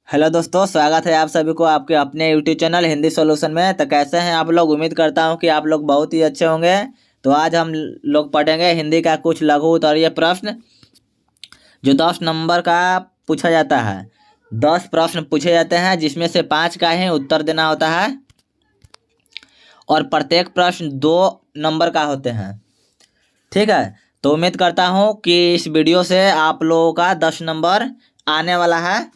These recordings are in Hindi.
हेलो दोस्तों, स्वागत है आप सभी को आपके अपने यूट्यूब चैनल हिंदी सॉल्यूशन में। तो कैसे हैं आप लोग? उम्मीद करता हूं कि आप लोग बहुत ही अच्छे होंगे। तो आज हम लोग पढ़ेंगे हिंदी का कुछ लघु उत्तरीय प्रश्न जो 10 नंबर का पूछा जाता है। 10 प्रश्न पूछे जाते हैं जिसमें से 5 का ही उत्तर देना होता है और प्रत्येक प्रश्न 2 नंबर का होते हैं। ठीक है, तो उम्मीद करता हूँ कि इस वीडियो से आप लोगों का 10 नंबर आने वाला है।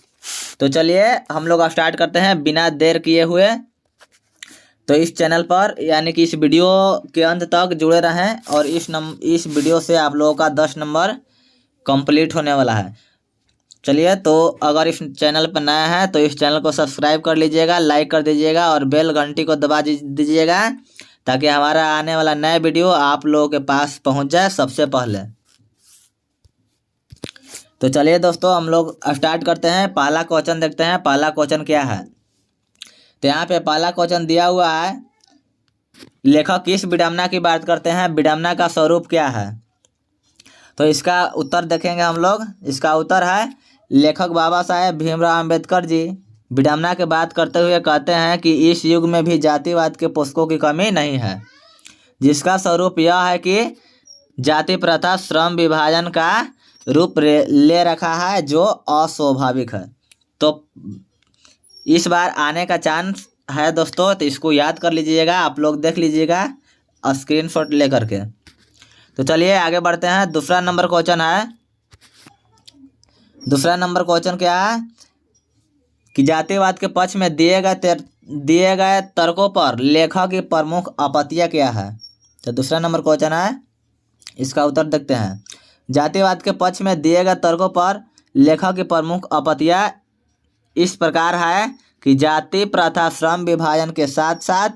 तो चलिए हम लोग स्टार्ट करते हैं बिना देर किए हुए। तो इस चैनल पर यानी कि इस वीडियो के अंत तक जुड़े रहें और इस वीडियो से आप लोगों का 10 नंबर कंप्लीट होने वाला है। चलिए, तो अगर इस चैनल पर नया है तो इस चैनल को सब्सक्राइब कर लीजिएगा, लाइक कर दीजिएगा और बेल घंटी को दबा दीजिएगा ताकि हमारा आने वाला नया वीडियो आप लोगों के पास पहुंच जाए सबसे पहले। तो चलिए दोस्तों, हम लोग स्टार्ट करते हैं। पहला क्वेश्चन देखते हैं। पहला क्वेश्चन क्या है? तो यहाँ पे पहला क्वेश्चन दिया हुआ है, लेखक किस विडंबना की बात करते हैं? विडंबना का स्वरूप क्या है? तो इसका उत्तर देखेंगे हम लोग। इसका उत्तर है, लेखक बाबा साहेब भीमराव अम्बेडकर जी विडंबना की बात करते हुए कहते हैं कि इस युग में भी जातिवाद के पुस्तकों की कमी नहीं है, जिसका स्वरूप यह है कि जाति प्रथा श्रम विभाजन का रूप ले रखा है जो अस्वाभाविक है। तो इस बार आने का चांस है दोस्तों, तो इसको याद कर लीजिएगा, आप लोग देख लीजिएगा स्क्रीनशॉट लेकर के। तो चलिए आगे बढ़ते हैं। दूसरा नंबर क्वेश्चन है। दूसरा नंबर क्वेश्चन क्या है कि जातिवाद के पक्ष में दिए गए तर्कों पर लेखक की प्रमुख आपत्तियां क्या है? तो दूसरा नंबर क्वेश्चन है, इसका उत्तर देखते हैं। जातिवाद के पक्ष में दिए गए तर्कों पर लेखक की प्रमुख आपत्तियां इस प्रकार है कि जाति प्रथा श्रम विभाजन के साथ साथ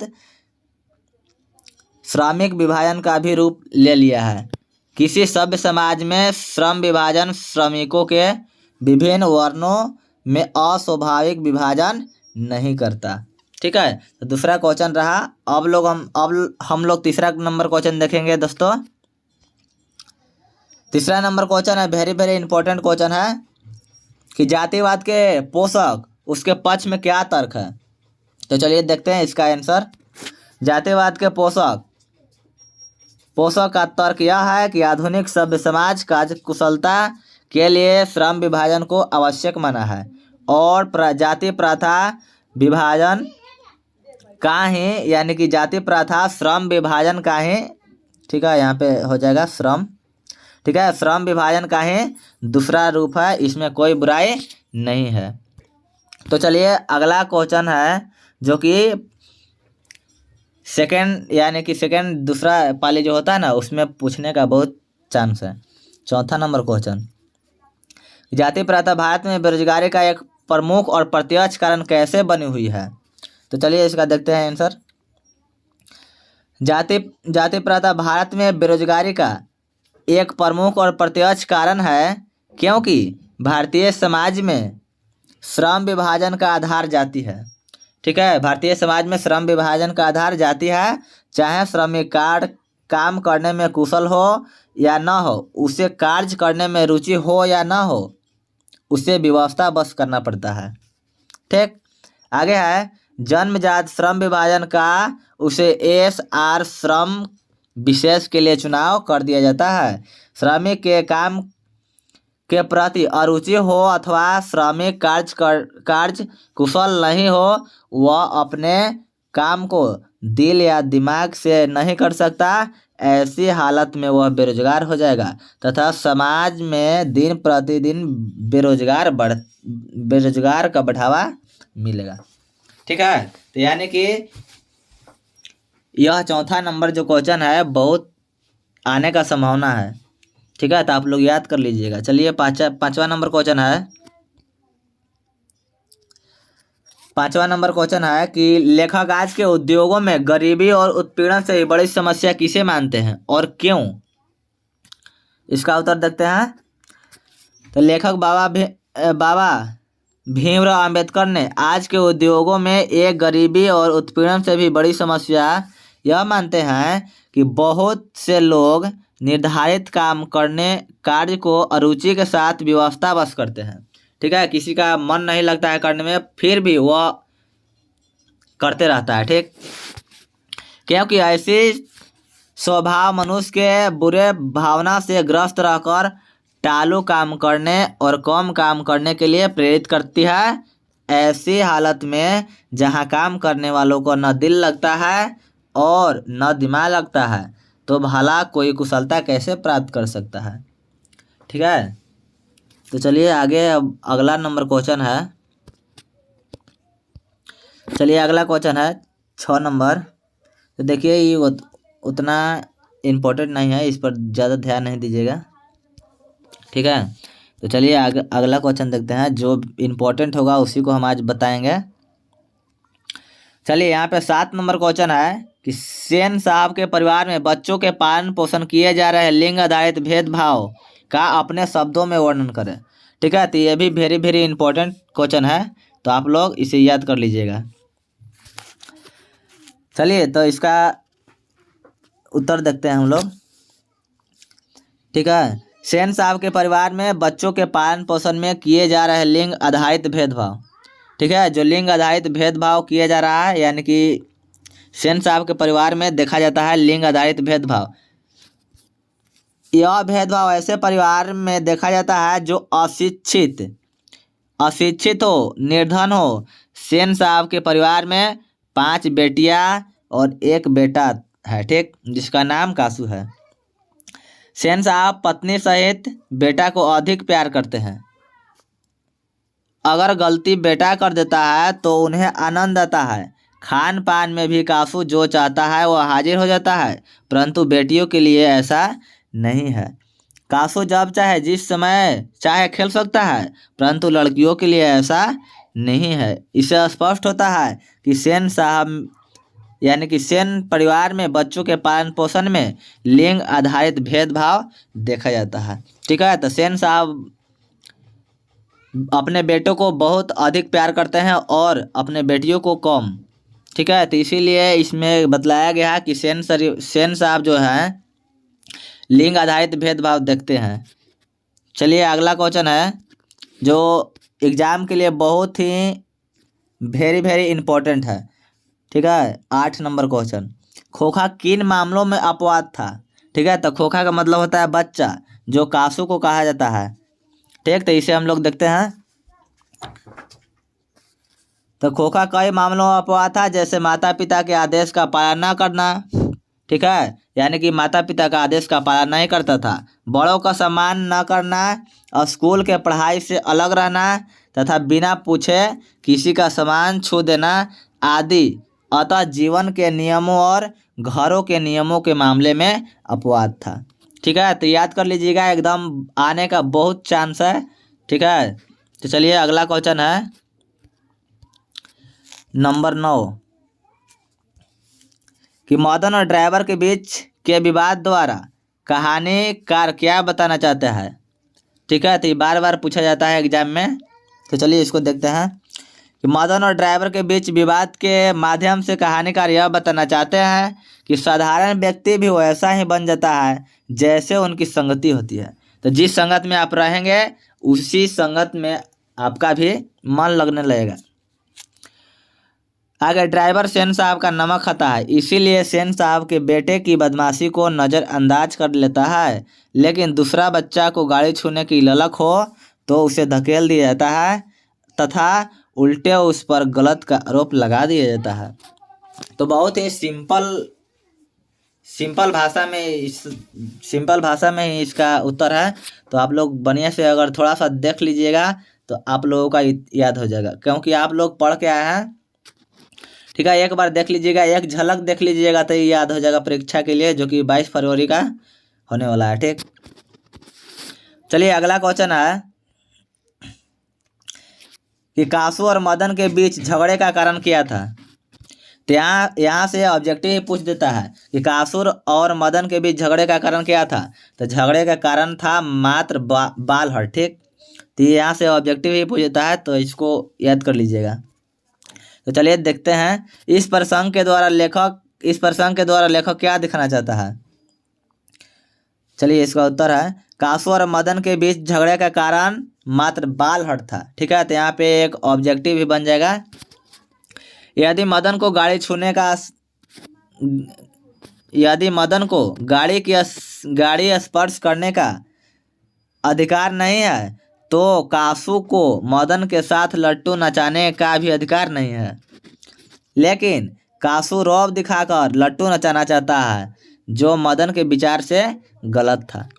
श्रमिक विभाजन का भी रूप ले लिया है। किसी सभ्य समाज में श्रम विभाजन श्रमिकों के विभिन्न वर्णों में अस्वाभाविक विभाजन नहीं करता। ठीक है, तो दूसरा क्वेश्चन रहा। अब हम लोग तीसरा नंबर क्वेश्चन देखेंगे दोस्तों। तीसरा नंबर क्वेश्चन है, वेरी वेरी इंपॉर्टेंट क्वेश्चन है कि जातिवाद के पोषक उसके पक्ष में क्या तर्क है? तो चलिए देखते हैं इसका आंसर। जातिवाद के पोषक का तर्क यह है कि आधुनिक सभ्य समाज कार्य कुशलता के लिए श्रम विभाजन को आवश्यक माना है और जाति प्रथा विभाजन का ही यानी कि जाति प्रथा श्रम विभाजन का ही, ठीक है, यहाँ पे हो जाएगा श्रम, ठीक है, श्रम विभाजन का ही दूसरा रूप है, इसमें कोई बुराई नहीं है। तो चलिए अगला क्वेश्चन है जो कि सेकंड दूसरा पाली जो होता है ना, उसमें पूछने का बहुत चांस है। चौथा नंबर क्वेश्चन, जाति प्रथा भारत में बेरोजगारी का एक प्रमुख और प्रत्यक्ष कारण कैसे बनी हुई है? तो चलिए इसका देखते हैं आंसर। जाति प्रथा भारत में बेरोजगारी का एक प्रमुख और प्रत्यक्ष कारण है क्योंकि भारतीय समाज में श्रम विभाजन का आधार जाति है। ठीक है, भारतीय समाज में श्रम विभाजन का आधार जाति है। चाहे श्रमिक काम करने में कुशल हो या न हो, उसे कार्य करने में रुचि हो या न हो, उसे व्यवस्था बस करना पड़ता है। ठीक, आगे है, जन्मजात श्रम विभाजन का उसे SR श्रम विशेष के लिए चुनाव कर दिया जाता है। श्रमिक के काम के प्रति अरुचि हो अथवा श्रमिक कार्य कुशल नहीं हो, वह अपने काम को दिल या दिमाग से नहीं कर सकता। ऐसी हालत में वह बेरोजगार हो जाएगा तथा समाज में दिन प्रतिदिन बेरोजगार का बढ़ावा मिलेगा। ठीक है, तो यानी कि यह चौथा नंबर जो क्वेश्चन है बहुत आने का संभावना है। ठीक है, तो आप लोग याद कर लीजिएगा। चलिए पांचवा नंबर क्वेश्चन है। पांचवा नंबर क्वेश्चन है कि लेखक आज के उद्योगों में गरीबी और उत्पीड़न से बड़ी समस्या किसे मानते हैं और क्यों? इसका उत्तर देखते हैं। तो लेखक बाबा भीमराव अम्बेडकर ने आज के उद्योगों में एक गरीबी और उत्पीड़न से भी बड़ी समस्या यह मानते हैं कि बहुत से लोग निर्धारित कार्य को अरुचि के साथ व्यवस्था बस करते हैं। ठीक है, किसी का मन नहीं लगता है करने में, फिर भी वह करते रहता है। ठीक, क्योंकि ऐसी स्वभाव मनुष्य के बुरे भावना से ग्रस्त रहकर टालू काम करने और कम काम करने के लिए प्रेरित करती है। ऐसी हालत में जहाँ काम करने वालों को न दिल लगता है और न दिमाग लगता है, तो भला कोई कुशलता कैसे प्राप्त कर सकता है। ठीक है, तो चलिए आगे। अब अगला नंबर क्वेश्चन है, चलिए अगला क्वेश्चन है 6 नंबर। तो देखिए ये उतना इम्पोर्टेंट नहीं है, इस पर ज़्यादा ध्यान नहीं दीजिएगा। ठीक है, तो चलिए अगला क्वेश्चन देखते हैं, जो इम्पोर्टेंट होगा उसी को हम आज बताएंगे। चलिए यहाँ पे 7 नंबर क्वेश्चन है कि सेन साहब के परिवार में बच्चों के पालन पोषण किए जा रहे लिंग आधारित भेदभाव का अपने शब्दों में वर्णन करें। ठीक है, तो ये भी वेरी वेरी इंपॉर्टेंट क्वेश्चन है, तो आप लोग इसे याद कर लीजिएगा। चलिए तो इसका उत्तर देखते हैं हम लोग। ठीक है, सेन साहब के परिवार में बच्चों के पालन पोषण में किए जा रहे लिंग आधारित भेदभाव। ठीक है, जो लिंग आधारित भेदभाव किया जा रहा है, यानी कि सेन साहब के परिवार में देखा जाता है लिंग आधारित भेदभाव। यह भेदभाव ऐसे परिवार में देखा जाता है जो अशिक्षित हो, निर्धन हो। सेन साहब के परिवार में 5 बेटियां और 1 बेटा है। ठीक, जिसका नाम कासू है। सेन साहब पत्नी सहित बेटा को अधिक प्यार करते हैं। अगर गलती बेटा कर देता है तो उन्हें आनंद आता है। खान पान में भी कासू जो चाहता है वह हाजिर हो जाता है, परंतु बेटियों के लिए ऐसा नहीं है। कासू जब चाहे जिस समय चाहे खेल सकता है, परंतु लड़कियों के लिए ऐसा नहीं है। इससे स्पष्ट होता है कि सेन साहब यानी कि सेन परिवार में बच्चों के पालन पोषण में लिंग आधारित भेदभाव देखा जाता है। ठीक है, तो सेन साहब अपने बेटों को बहुत अधिक प्यार करते हैं और अपने बेटियों को कम। ठीक है, तो इसीलिए इसमें बतलाया गया है कि सेन साहब जो हैं लिंग आधारित भेदभाव देखते हैं। चलिए अगला क्वेश्चन है, जो एग्ज़ाम के लिए बहुत ही वेरी वेरी इम्पोर्टेंट है। ठीक है, 8 नंबर क्वेश्चन, खोखा किन मामलों में अपवाद था। ठीक है, तो खोखा का मतलब होता है बच्चा, जो कासू को कहा जाता है। ठीक, तो इसे हम लोग देखते हैं। तो खोखा कई मामलों में अपवाद था, जैसे माता पिता के आदेश का पालन न करना। ठीक है, यानी कि माता पिता का आदेश का पालन नहीं करता था, बड़ों का सम्मान न करना, स्कूल के पढ़ाई से अलग रहना तथा बिना पूछे किसी का सामान छू देना आदि। अतः जीवन के नियमों और घरों के नियमों के मामले में अपवाद था। ठीक है, तो याद कर लीजिएगा, एकदम आने का बहुत चांस है। ठीक है, तो चलिए अगला क्वेश्चन है नंबर 9 कि मदन और ड्राइवर के बीच के विवाद द्वारा कहानीकार क्या बताना चाहता है। ठीक है, तो ये बार बार पूछा जाता है एग्जाम में, तो चलिए इसको देखते हैं कि मदन और ड्राइवर के बीच विवाद के माध्यम से कहानीकार यह बताना चाहते हैं कि साधारण व्यक्ति भी वैसा ही बन जाता है जैसे उनकी संगति होती है। तो जिस संगत में आप रहेंगे उसी संगत में आपका भी मन लगने लगेगा। आगे, ड्राइवर सेन साहब का नमक खाता है, इसीलिए सेन साहब के बेटे की बदमाशी को नज़रअंदाज कर लेता है, लेकिन दूसरा बच्चा को गाड़ी छूने की ललक हो तो उसे धकेल दिया जाता है तथा उल्टे उस पर गलत का आरोप लगा दिया जाता है। तो बहुत ही सिंपल भाषा में ही इसका उत्तर है। तो आप लोग बढ़िया से अगर थोड़ा सा देख लीजिएगा तो आप लोगों का याद हो जाएगा, क्योंकि आप लोग पढ़ के आए हैं। ठीक है, एक बार देख लीजिएगा, एक झलक देख लीजिएगा तो ये याद हो जाएगा परीक्षा के लिए, जो कि 22 फरवरी का होने वाला है। ठीक, चलिए अगला क्वेश्चन है कि कासू और मदन के बीच झगड़े का कारण क्या था। तो यहाँ से ऑब्जेक्टिव पूछ देता है कि कासू और मदन के बीच झगड़े का कारण क्या था। तो झगड़े का कारण था मात्र बाल हट। ठीक, तो यहाँ से ऑब्जेक्टिव ही पूछ देता है, तो इसको याद कर लीजिएगा। तो चलिए देखते हैं इस प्रसंग के द्वारा लेखक क्या दिखाना चाहता है। चलिए इसका उत्तर है कासू और मदन के बीच झगड़े का कारण मात्र बाल हट था। ठीक है, तो यहाँ पे एक ऑब्जेक्टिव भी बन जाएगा। यदि मदन को गाड़ी छूने का यदि मदन को गाड़ी स्पर्श करने का अधिकार नहीं है तो कासू को मदन के साथ लट्टू नचाने का भी अधिकार नहीं है। लेकिन कासू रौब दिखाकर लट्टू नचाना चाहता है, जो मदन के विचार से गलत था।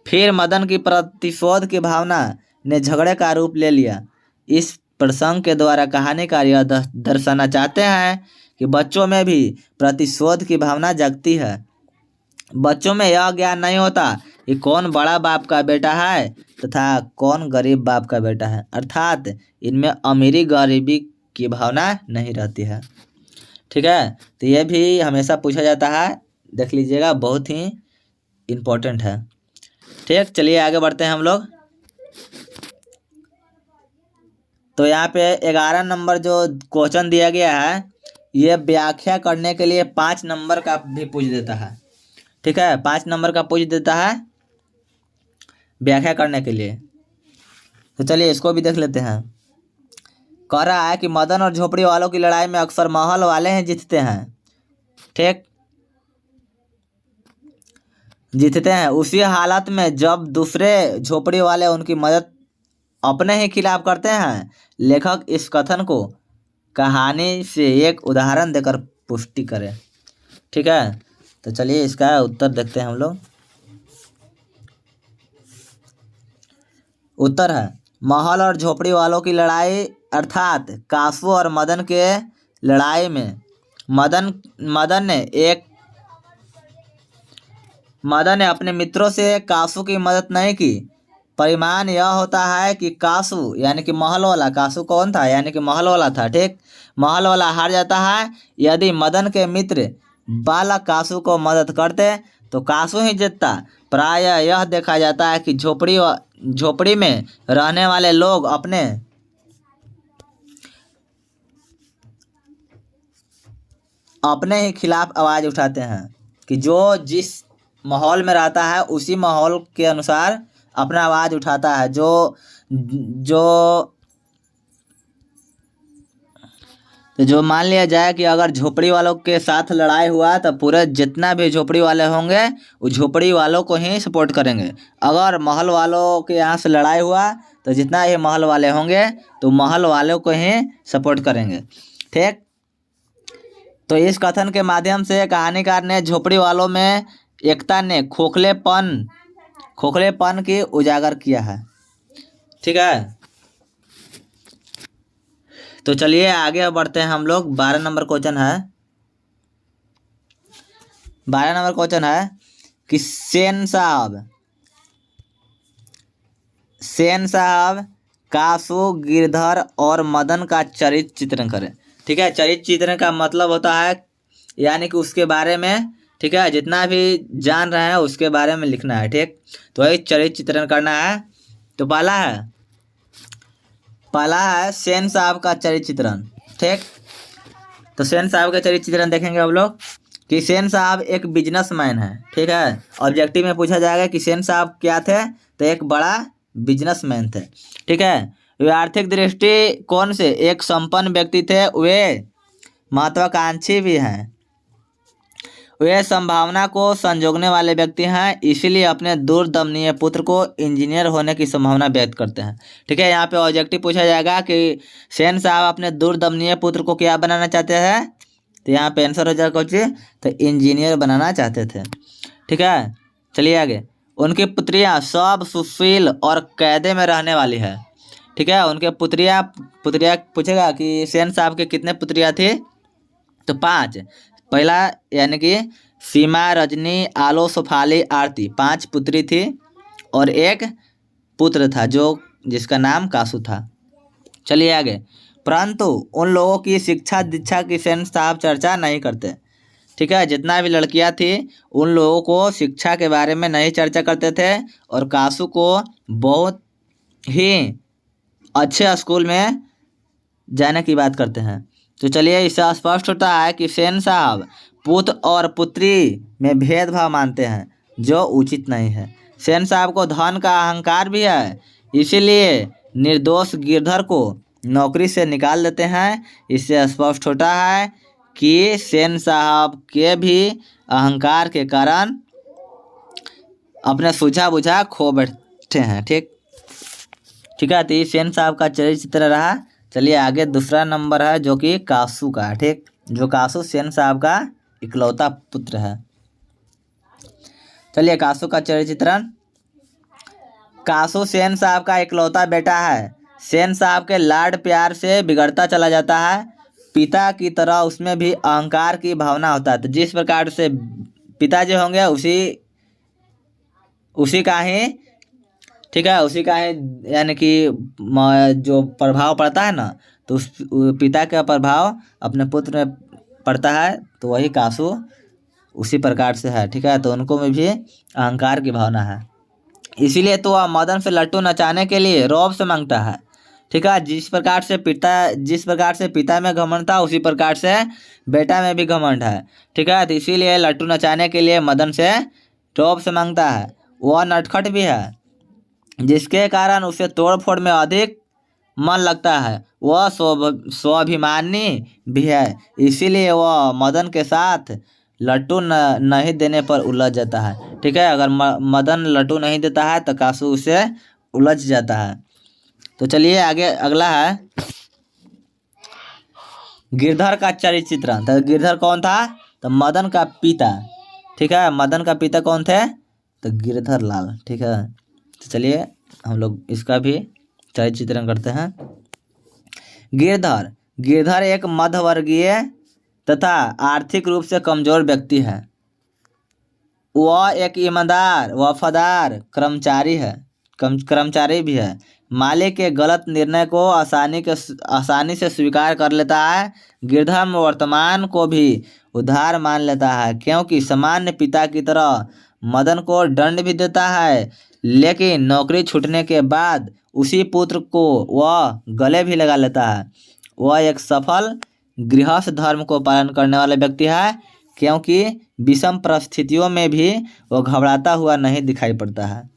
फिर मदन की प्रतिशोध की भावना ने झगड़े का रूप ले लिया। इस प्रसंग के द्वारा कहानीकार यह दर्शाना चाहते हैं कि बच्चों में भी प्रतिशोध की भावना जगती है। बच्चों में यह ज्ञान नहीं होता कि कौन बड़ा बाप का बेटा है तथा कौन गरीब बाप का बेटा है, अर्थात इनमें अमीरी गरीबी की भावना नहीं रहती है। ठीक है, तो ये भी हमेशा पूछा जाता है, देख लीजिएगा, बहुत ही इम्पोर्टेंट है। ठीक, चलिए आगे बढ़ते हैं हम लोग। तो यहाँ पे 11 नंबर जो क्वेश्चन दिया गया है, ये व्याख्या करने के लिए 5 नंबर का भी पूछ देता है। ठीक है, 5 नंबर का पूछ देता है व्याख्या करने के लिए। तो चलिए इसको भी देख लेते हैं। कह रहा है कि मदन और झोपड़ी वालों की लड़ाई में अक्सर महल वाले ही जीतते हैं। ठीक, जीतते हैं। उसी हालत में जब दूसरे झोपड़ी वाले उनकी मदद अपने ही खिलाफ करते हैं। लेखक इस कथन को कहानी से एक उदाहरण देकर पुष्टि करें। ठीक है, तो चलिए इसका उत्तर देखते हैं हम लोग। उत्तर है महल और झोपड़ी वालों की लड़ाई, अर्थात कासू और मदन के लड़ाई में मदन ने अपने मित्रों से कासू की मदद नहीं की। परिमाण यह होता है कि कासू यानी कि महल वाला, कासू कौन था यानी कि महल वाला था। ठीक, महल वाला हार जाता है। यदि मदन के मित्र बालक कासू को मदद करते तो कासू ही जीतता। प्रायः यह देखा जाता है कि झोपड़ी में रहने वाले लोग अपने ही खिलाफ आवाज उठाते हैं कि जो जिस माहौल में रहता है उसी माहौल के अनुसार अपना आवाज उठाता है। जो मान लिया जाए कि अगर झोपड़ी वालों के साथ लड़ाई हुआ तो पूरे जितना भी झोपड़ी वाले होंगे वो झोपड़ी वालों को ही सपोर्ट करेंगे। अगर महल वालों के यहाँ से लड़ाई हुआ तो जितना ही महल वाले होंगे तो महल वालों को ही सपोर्ट करेंगे। ठीक, तो इस कथन के माध्यम से कहानीकार ने झोपड़ी वालों में एकता ने खोखलेपन की उजागर किया है। ठीक है, तो चलिए आगे बढ़ते हैं हम लोग। 12 नंबर क्वेश्चन है कि सेन साहब कासू, गिरधर और मदन का चरित्र चित्रण करें। ठीक है, चरित्र चित्रण का मतलब होता है यानी कि उसके बारे में, ठीक है, जितना भी जान रहे हैं उसके बारे में लिखना है। ठीक, तो वही चरित्र चित्रण करना है। तो पहला है सेन साहब का चरित्र चित्रण। ठीक, तो सेन साहब का चरित्र चित्रण देखेंगे हम लोग कि सेन साहब एक बिजनेसमैन है। ठीक है, ऑब्जेक्टिव में पूछा जाएगा कि सेन साहब क्या थे, तो एक बड़ा बिजनेसमैन थे। ठीक है, वे आर्थिक दृष्टिकोण से एक संपन्न व्यक्ति थे। वे महत्वाकांक्षी भी हैं। वे संभावना को संजोगने वाले व्यक्ति हैं, इसीलिए अपने दूरदमनीय पुत्र को इंजीनियर होने की संभावना व्यक्त करते हैं। ठीक है, यहाँ पे ऑब्जेक्टिव पूछा जाएगा कि सेन साहब अपने दूरदमनीय पुत्र को क्या बनाना चाहते हैं, तो यहाँ पे आंसर हो जाएगा कुछ, तो इंजीनियर बनाना चाहते थे। ठीक है, चलिए आगे। उनकी पुत्रियाँ सब सुशील और कायदे में रहने वाली है। ठीक है, उनके पुत्रियाँ पूछेगा कि सेन साहब के कितने पुत्रियाँ थी, तो 5। पहला यानी कि सीमा, रजनी, आलो, सुफाली, आरती, 5 पुत्री थी और एक पुत्र था जिसका नाम कासू था। चलिए आगे। परंतु उन लोगों की शिक्षा दीक्षा की सेन साहब चर्चा नहीं करते। ठीक है, जितना भी लड़कियां थी उन लोगों को शिक्षा के बारे में नहीं चर्चा करते थे और कासू को बहुत ही अच्छे स्कूल में जाने की बात करते हैं। तो चलिए इससे स्पष्ट होता है कि सेन साहब पुत्र और पुत्री में भेदभाव मानते हैं जो उचित नहीं है। सेन साहब को धन का अहंकार भी है, इसीलिए निर्दोष गिरधर को नौकरी से निकाल देते हैं। इससे स्पष्ट होता है कि सेन साहब के भी अहंकार के कारण अपने सूझा बुझा खो बैठे हैं। ठीक है, तो ये सेन साहब का चरित्र रहा। चलिए आगे दूसरा नंबर है जो कि कासू का है। ठीक, जो कासू सेन साहब का इकलौता पुत्र है। चलिए कासू का चरित्र। कासू सेन साहब का इकलौता बेटा है। सेन साहब के लाड प्यार से बिगड़ता चला जाता है। पिता की तरह उसमें भी अहंकार की भावना होता है। तो जिस प्रकार से पिताजी होंगे उसी का ही, ठीक है, उसी का है, यानी कि जो प्रभाव पड़ता है ना, तो उस पिता का प्रभाव अपने पुत्र में पड़ता है। तो वही कासू उसी प्रकार से है। ठीक है, तो उनको में भी अहंकार की भावना है, इसीलिए तो वह मदन से लट्टू नचाने के लिए रौब से मांगता है। ठीक है, जिस प्रकार से पिता में घमंड था, उसी प्रकार से बेटा में भी घमंड है। ठीक है, तो इसीलिए लट्टू नचाने के लिए मदन से रौब से मांगता है। वह नटखट भी है, जिसके कारण उसे तोड़ फोड़ में अधिक मन लगता है। वह स्वाभिमानी भी है, इसीलिए वह मदन के साथ लट्टू नहीं देने पर उलझ जाता है। ठीक है, अगर मदन लट्टू नहीं देता है तो कासू उसे उलझ जाता है। तो चलिए आगे अगला है गिरधर का चरित्र। तो गिरधर कौन था? तो मदन का पिता। ठीक है, मदन का पिता कौन थे? तो गिरधर लाल। ठीक है, तो चलिए हम लोग इसका भी चरित्र करते हैं। गिरधर एक मध्यवर्गीय तथा आर्थिक रूप से कमजोर व्यक्ति है। वह एक ईमानदार वफादार कर्मचारी भी है। मालिक के गलत निर्णय को आसानी से स्वीकार कर लेता है। गिरधर वर्तमान को भी उधार मान लेता है, क्योंकि सामान्य पिता की तरह मदन को दंड भी देता है, लेकिन नौकरी छूटने के बाद उसी पुत्र को वह गले भी लगा लेता है। वह एक सफल गृहस्थ धर्म को पालन करने वाला व्यक्ति है, क्योंकि विषम परिस्थितियों में भी वह घबराता हुआ नहीं दिखाई पड़ता है।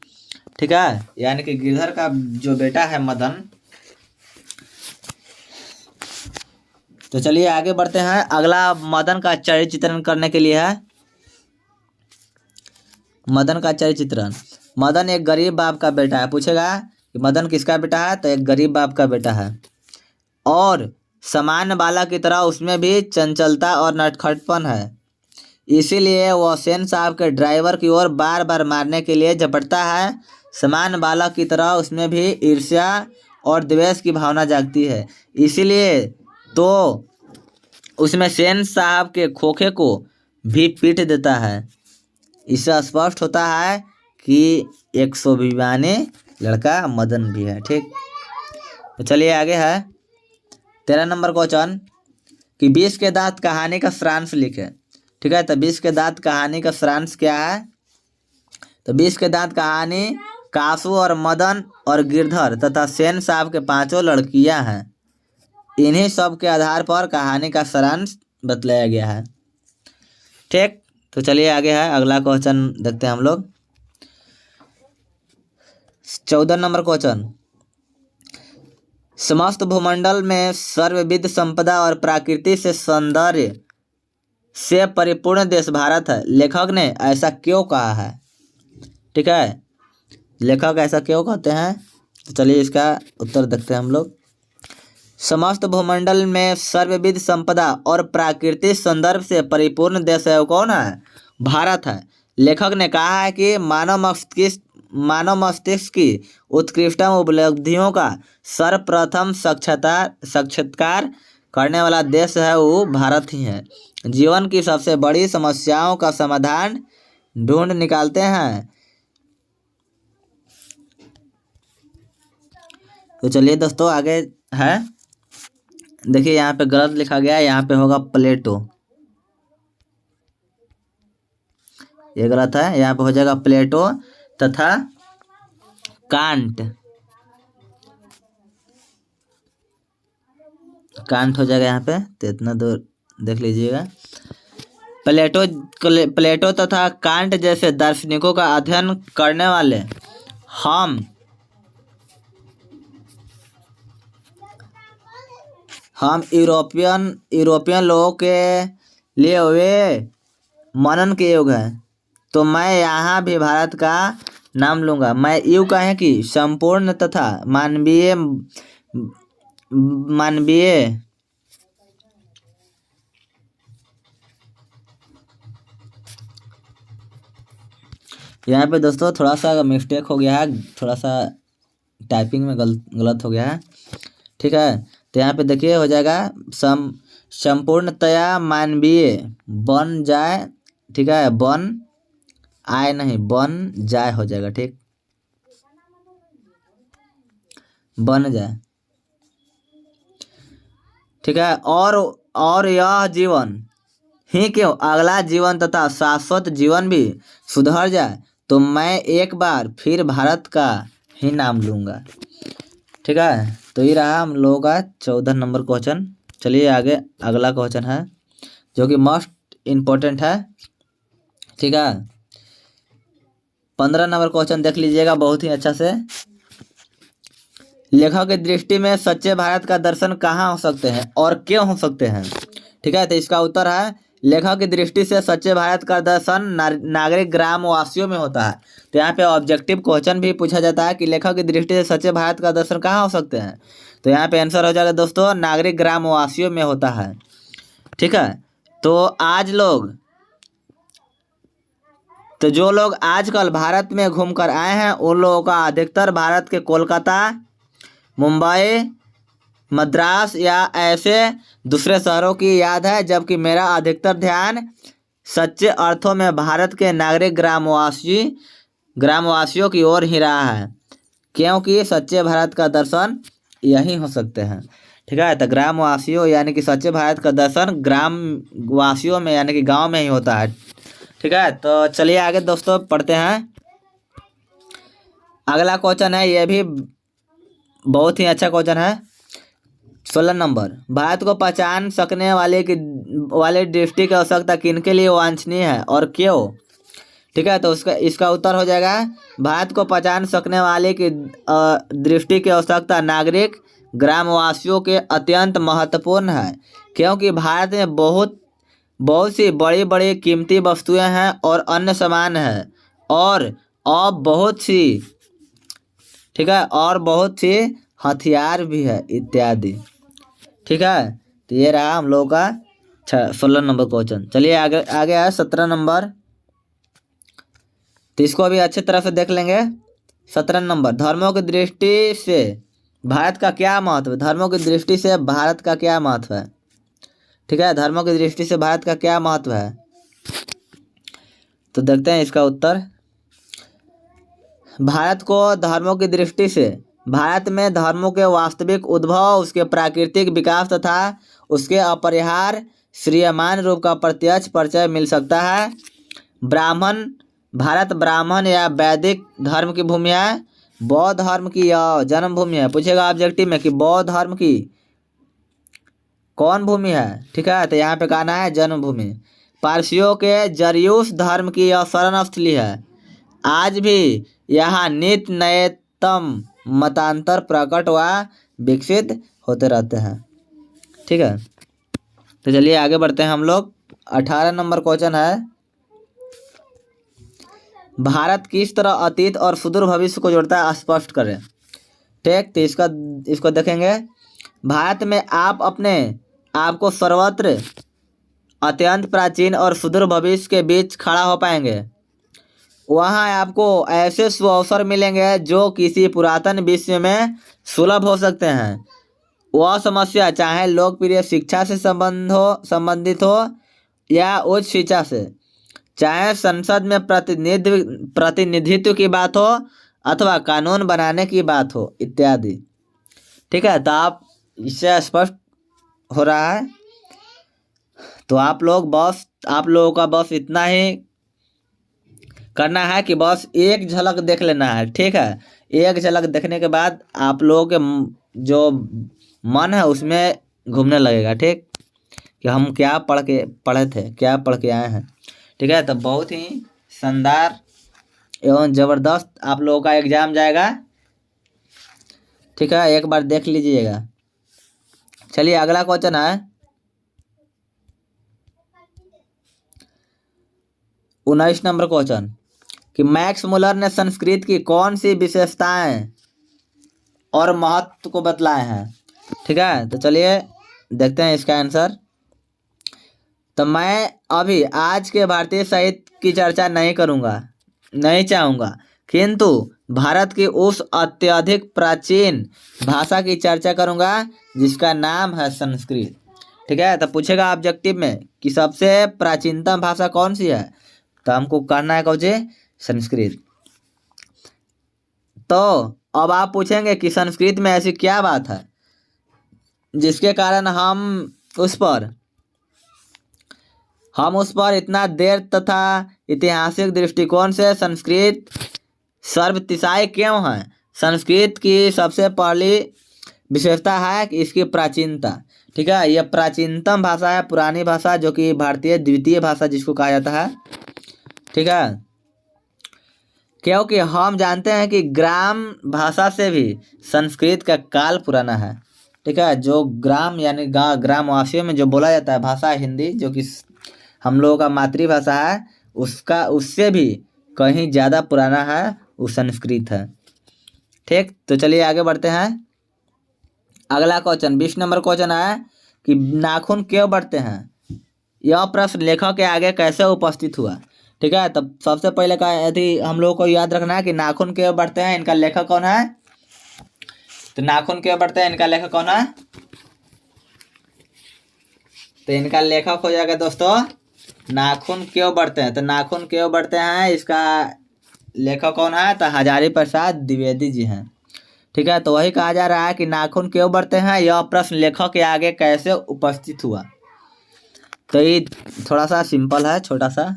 ठीक है, यानी कि गिरधर का जो बेटा है मदन। तो चलिए आगे बढ़ते हैं। अगला मदन का चरित्र करने के लिए है। मदन का चरित्र। मदन एक गरीब बाप का बेटा है। पूछेगा कि मदन किसका बेटा है? तो एक गरीब बाप का बेटा है, और सामान्य बालक की तरह उसमें भी चंचलता और नटखटपन है। इसीलिए वह सेन साहब के ड्राइवर की ओर बार बार मारने के लिए झपटता है। सामान्य बालक की तरह उसमें भी ईर्ष्या और द्वेष की भावना जागती है, इसीलिए तो उसमें सेन साहब के खोखे को भी पीट देता है। इससे स्पष्ट होता है कि एक स्वाभिमानी लड़का मदन भी है। ठीक, तो चलिए आगे है 13 नंबर क्वेश्चन कि 20 के दांत कहानी का सारांश लिखे। ठीक है, तो 20 के दांत कहानी का सारांश क्या है? तो 20 के दांत कहानी कासू और मदन और गिरधर तथा सेन साहब के 5 लड़कियां हैं। इन्हीं सब के आधार पर कहानी का सारांश बतलाया गया है। ठीक, तो चलिए आगे है अगला क्वेश्चन देखते हैं हम लोग। 14 नंबर क्वेश्चन। समस्त भूमंडल में सर्वविध संपदा और प्रकृति से सौंदर्य से परिपूर्ण देश भारत है। लेखक ने ऐसा क्यों कहा है? ठीक है, लेखक ऐसा क्यों कहते हैं? तो चलिए इसका उत्तर देखते हैं हम लोग। समस्त भूमंडल में सर्वविध संपदा और प्राकृतिक सौंदर्य से परिपूर्ण देश है, वो कौन है? भारत है। लेखक ने कहा है कि मानव मस्तिष्क की उत्कृष्टतम उपलब्धियों का सर्वप्रथम साक्षात्कार करने वाला देश है वो भारत ही है। जीवन की सबसे बड़ी समस्याओं का समाधान ढूंढ निकालते हैं। तो चलिए दोस्तों आगे है। देखिए यहाँ पे गलत लिखा गया है, यहाँ पे होगा प्लेटो, ये गलत है। यहाँ पे हो जाएगा प्लेटो तथा कांट हो जाएगा यहाँ पे। तो इतना दूर देख लीजिएगा। प्लेटो प्लेटो तथा कांट जैसे दार्शनिकों का अध्ययन करने वाले हम यूरोपियन लोगों के लिए वे मनन के योग है। तो मैं यहाँ भी भारत का नाम लूँगा। मैं यूँ कहें कि संपूर्ण तथा मानवीय यहाँ पे दोस्तों थोड़ा सा मिस्टेक हो गया है, थोड़ा सा टाइपिंग में गलत हो गया है। ठीक है, तो यहाँ पे देखिए हो जाएगा संपूर्णतया मानवीय बन जाए। ठीक है, बन आए नहीं, बन जाए हो जाएगा। ठीक, बन जाए। ठीक है, और यह जीवन ही क्यों अगला जीवन तथा शाश्वत जीवन भी सुधर जाए तो मैं एक बार फिर भारत का ही नाम लूँगा। ठीक है, तो ये रहा हम लोगों का 14 नंबर क्वेश्चन। चलिए आगे अगला क्वेश्चन है जो कि मोस्ट इम्पोर्टेंट है। ठीक है, 15 नंबर क्वेश्चन देख लीजिएगा बहुत ही अच्छा से। लेखक की दृष्टि में सच्चे भारत का दर्शन कहाँ हो सकते हैं और क्यों हो सकते हैं? ठीक है, तो इसका उत्तर है लेखक की दृष्टि से सच्चे भारत का दर्शन नागरिक ग्रामवासियों में होता है। तो यहाँ पे ऑब्जेक्टिव क्वेश्चन भी पूछा जाता है कि लेखक की दृष्टि से सच्चे भारत का दर्शन कहाँ हो सकते हैं। तो यहाँ पे आंसर हो जाएगा दोस्तों नागरिक ग्रामवासियों में होता है। ठीक है, तो जो लोग आजकल भारत में घूमकर आए हैं उन लोगों का अधिकतर भारत के कोलकाता, मुंबई, मद्रास या ऐसे दूसरे शहरों की याद है, जबकि मेरा अधिकतर ध्यान सच्चे अर्थों में भारत के नागरिक ग्रामवासियों की ओर ही रहा है, क्योंकि सच्चे भारत का दर्शन यही हो सकते हैं। ठीक है, तो ग्रामवासियों यानी कि सच्चे भारत का दर्शन ग्रामवासियों में यानी कि गांव में ही होता है। ठीक है, तो चलिए आगे दोस्तों पढ़ते हैं। अगला क्वेश्चन है, यह भी बहुत ही अच्छा क्वेश्चन है। 16 नंबर, भारत को पहचान सकने वाले दृष्टि की आवश्यकता किनके लिए वांछनीय है और क्यों? ठीक है, तो इसका उत्तर हो जाएगा भारत को पहचान सकने वाले की दृष्टि की आवश्यकता नागरिक ग्रामवासियों के अत्यंत महत्वपूर्ण है, क्योंकि भारत में बहुत सी बड़ी बड़ी कीमती वस्तुएं हैं और अन्य सामान हैं और बहुत सी ठीक है और बहुत सी हथियार भी है इत्यादि। ठीक है, तो ये रहा हम लोगों का 16 नंबर क्वेश्चन। चलिए आगे है 17 नंबर, तो इसको अभी अच्छी तरह से देख लेंगे। 17 नंबर, धर्मों की दृष्टि से भारत का क्या महत्व है? धर्मों की दृष्टि से भारत का क्या महत्व है? ठीक है, धर्मों की दृष्टि से भारत का क्या महत्व है? तो देखते हैं इसका उत्तर। भारत को धर्मों की दृष्टि से भारत में धर्मों के वास्तविक उद्भव, उसके प्राकृतिक विकास तथा उसके अपरिहार्य श्रेयमान रूप का प्रत्यक्ष परिचय मिल सकता है। भारत ब्राह्मण या वैदिक धर्म की भूमि है, बौद्ध धर्म की यह जन्मभूमि है। पूछेगा ऑब्जेक्टिव में कि बौद्ध धर्म की कौन भूमि है? ठीक है, तो यहाँ पे कहना है जन्मभूमि। पारसियों के जरयूस धर्म की यह शरण स्थली है। आज भी यहाँ नित्य नएतम मतांतर प्रकट व विकसित होते रहते हैं। ठीक है, तो चलिए आगे बढ़ते हैं हम लोग। 18 नंबर क्वेश्चन है, भारत किस तरह अतीत और सुदूर भविष्य को जोड़ता है, स्पष्ट करें। ठीक, तो इसको देखेंगे। भारत में आप अपने आप को सर्वत्र अत्यंत प्राचीन और सुदूर भविष्य के बीच खड़ा हो पाएंगे। वहाँ आपको ऐसे सुअवसर मिलेंगे जो किसी पुरातन विश्व में सुलभ हो सकते हैं। वह समस्या चाहे लोकप्रिय शिक्षा से संबंधित हो या उच्च शिक्षा से, चाहे संसद में प्रतिनिधित्व की बात हो अथवा कानून बनाने की बात हो इत्यादि। ठीक है, तो आप इससे स्पष्ट हो रहा है। तो आप लोगों का बस इतना ही करना है कि बस एक झलक देख लेना है। ठीक है, एक झलक देखने के बाद आप लोगों के जो मन है उसमें घूमने लगेगा। ठीक, कि हम क्या पढ़े थे, क्या पढ़ के आए हैं। ठीक है, तो बहुत ही शानदार एवं ज़बरदस्त आप लोगों का एग्जाम जाएगा। ठीक है, एक बार देख लीजिएगा। चलिए अगला क्वेश्चन है 19 नंबर क्वेश्चन कि मैक्स मुलर ने संस्कृत की कौन सी विशेषताएं और महत्व को बतलाए हैं। ठीक है, तो चलिए देखते हैं इसका आंसर। तो मैं अभी आज के भारतीय साहित्य की चर्चा नहीं करूँगा, नहीं चाहूँगा, किंतु भारत की उस अत्यधिक प्राचीन भाषा की चर्चा करूँगा जिसका नाम है संस्कृत। ठीक है, तो पूछेगा ऑब्जेक्टिव में कि सबसे प्राचीनतम भाषा कौन सी है, तो हमको कहना है कौन सी, संस्कृत। तो अब आप पूछेंगे कि संस्कृत में ऐसी क्या बात है जिसके कारण हम उस पर इतना देर तथा ऐतिहासिक दृष्टिकोण से संस्कृत सर्वतिशायी क्यों है। संस्कृत की सबसे पहली विशेषता है कि इसकी प्राचीनता। ठीक है, यह प्राचीनतम भाषा है, पुरानी भाषा, जो कि भारतीय द्वितीय भाषा जिसको कहा जाता है। ठीक है, क्योंकि हम जानते हैं कि ग्राम भाषा से भी संस्कृत का काल पुराना है। ठीक है, जो ग्राम यानी ग्रामवासियों में जो बोला जाता है भाषा हिंदी, जो कि हम लोगों का मातृभाषा है, उससे भी कहीं ज़्यादा पुराना है, वो संस्कृत है। ठीक, तो चलिए आगे बढ़ते हैं। अगला क्वेश्चन 20 नंबर क्वेश्चन है कि नाखून क्यों बढ़ते हैं। यह प्रश्न लेखक के आगे कैसे उपस्थित हुआ। ठीक है, तब सबसे पहले का यदि हम लोगों को याद रखना है कि नाखून क्यों बढ़ते हैं, इनका लेखक कौन है। तो नाखून क्यों बढ़ते हैं, इनका लेखक कौन है, तो इनका लेखक हो जाएगा दोस्तों नाखून क्यों बढ़ते हैं। तो नाखून क्यों बढ़ते हैं, इसका लेखक कौन है, तो हजारी प्रसाद द्विवेदी जी हैं। ठीक है, तो वही कहा जा रहा है कि नाखून क्यों बढ़ते हैं, यह प्रश्न लेखक के आगे कैसे उपस्थित हुआ। तो ये थोड़ा सा सिंपल है, छोटा सा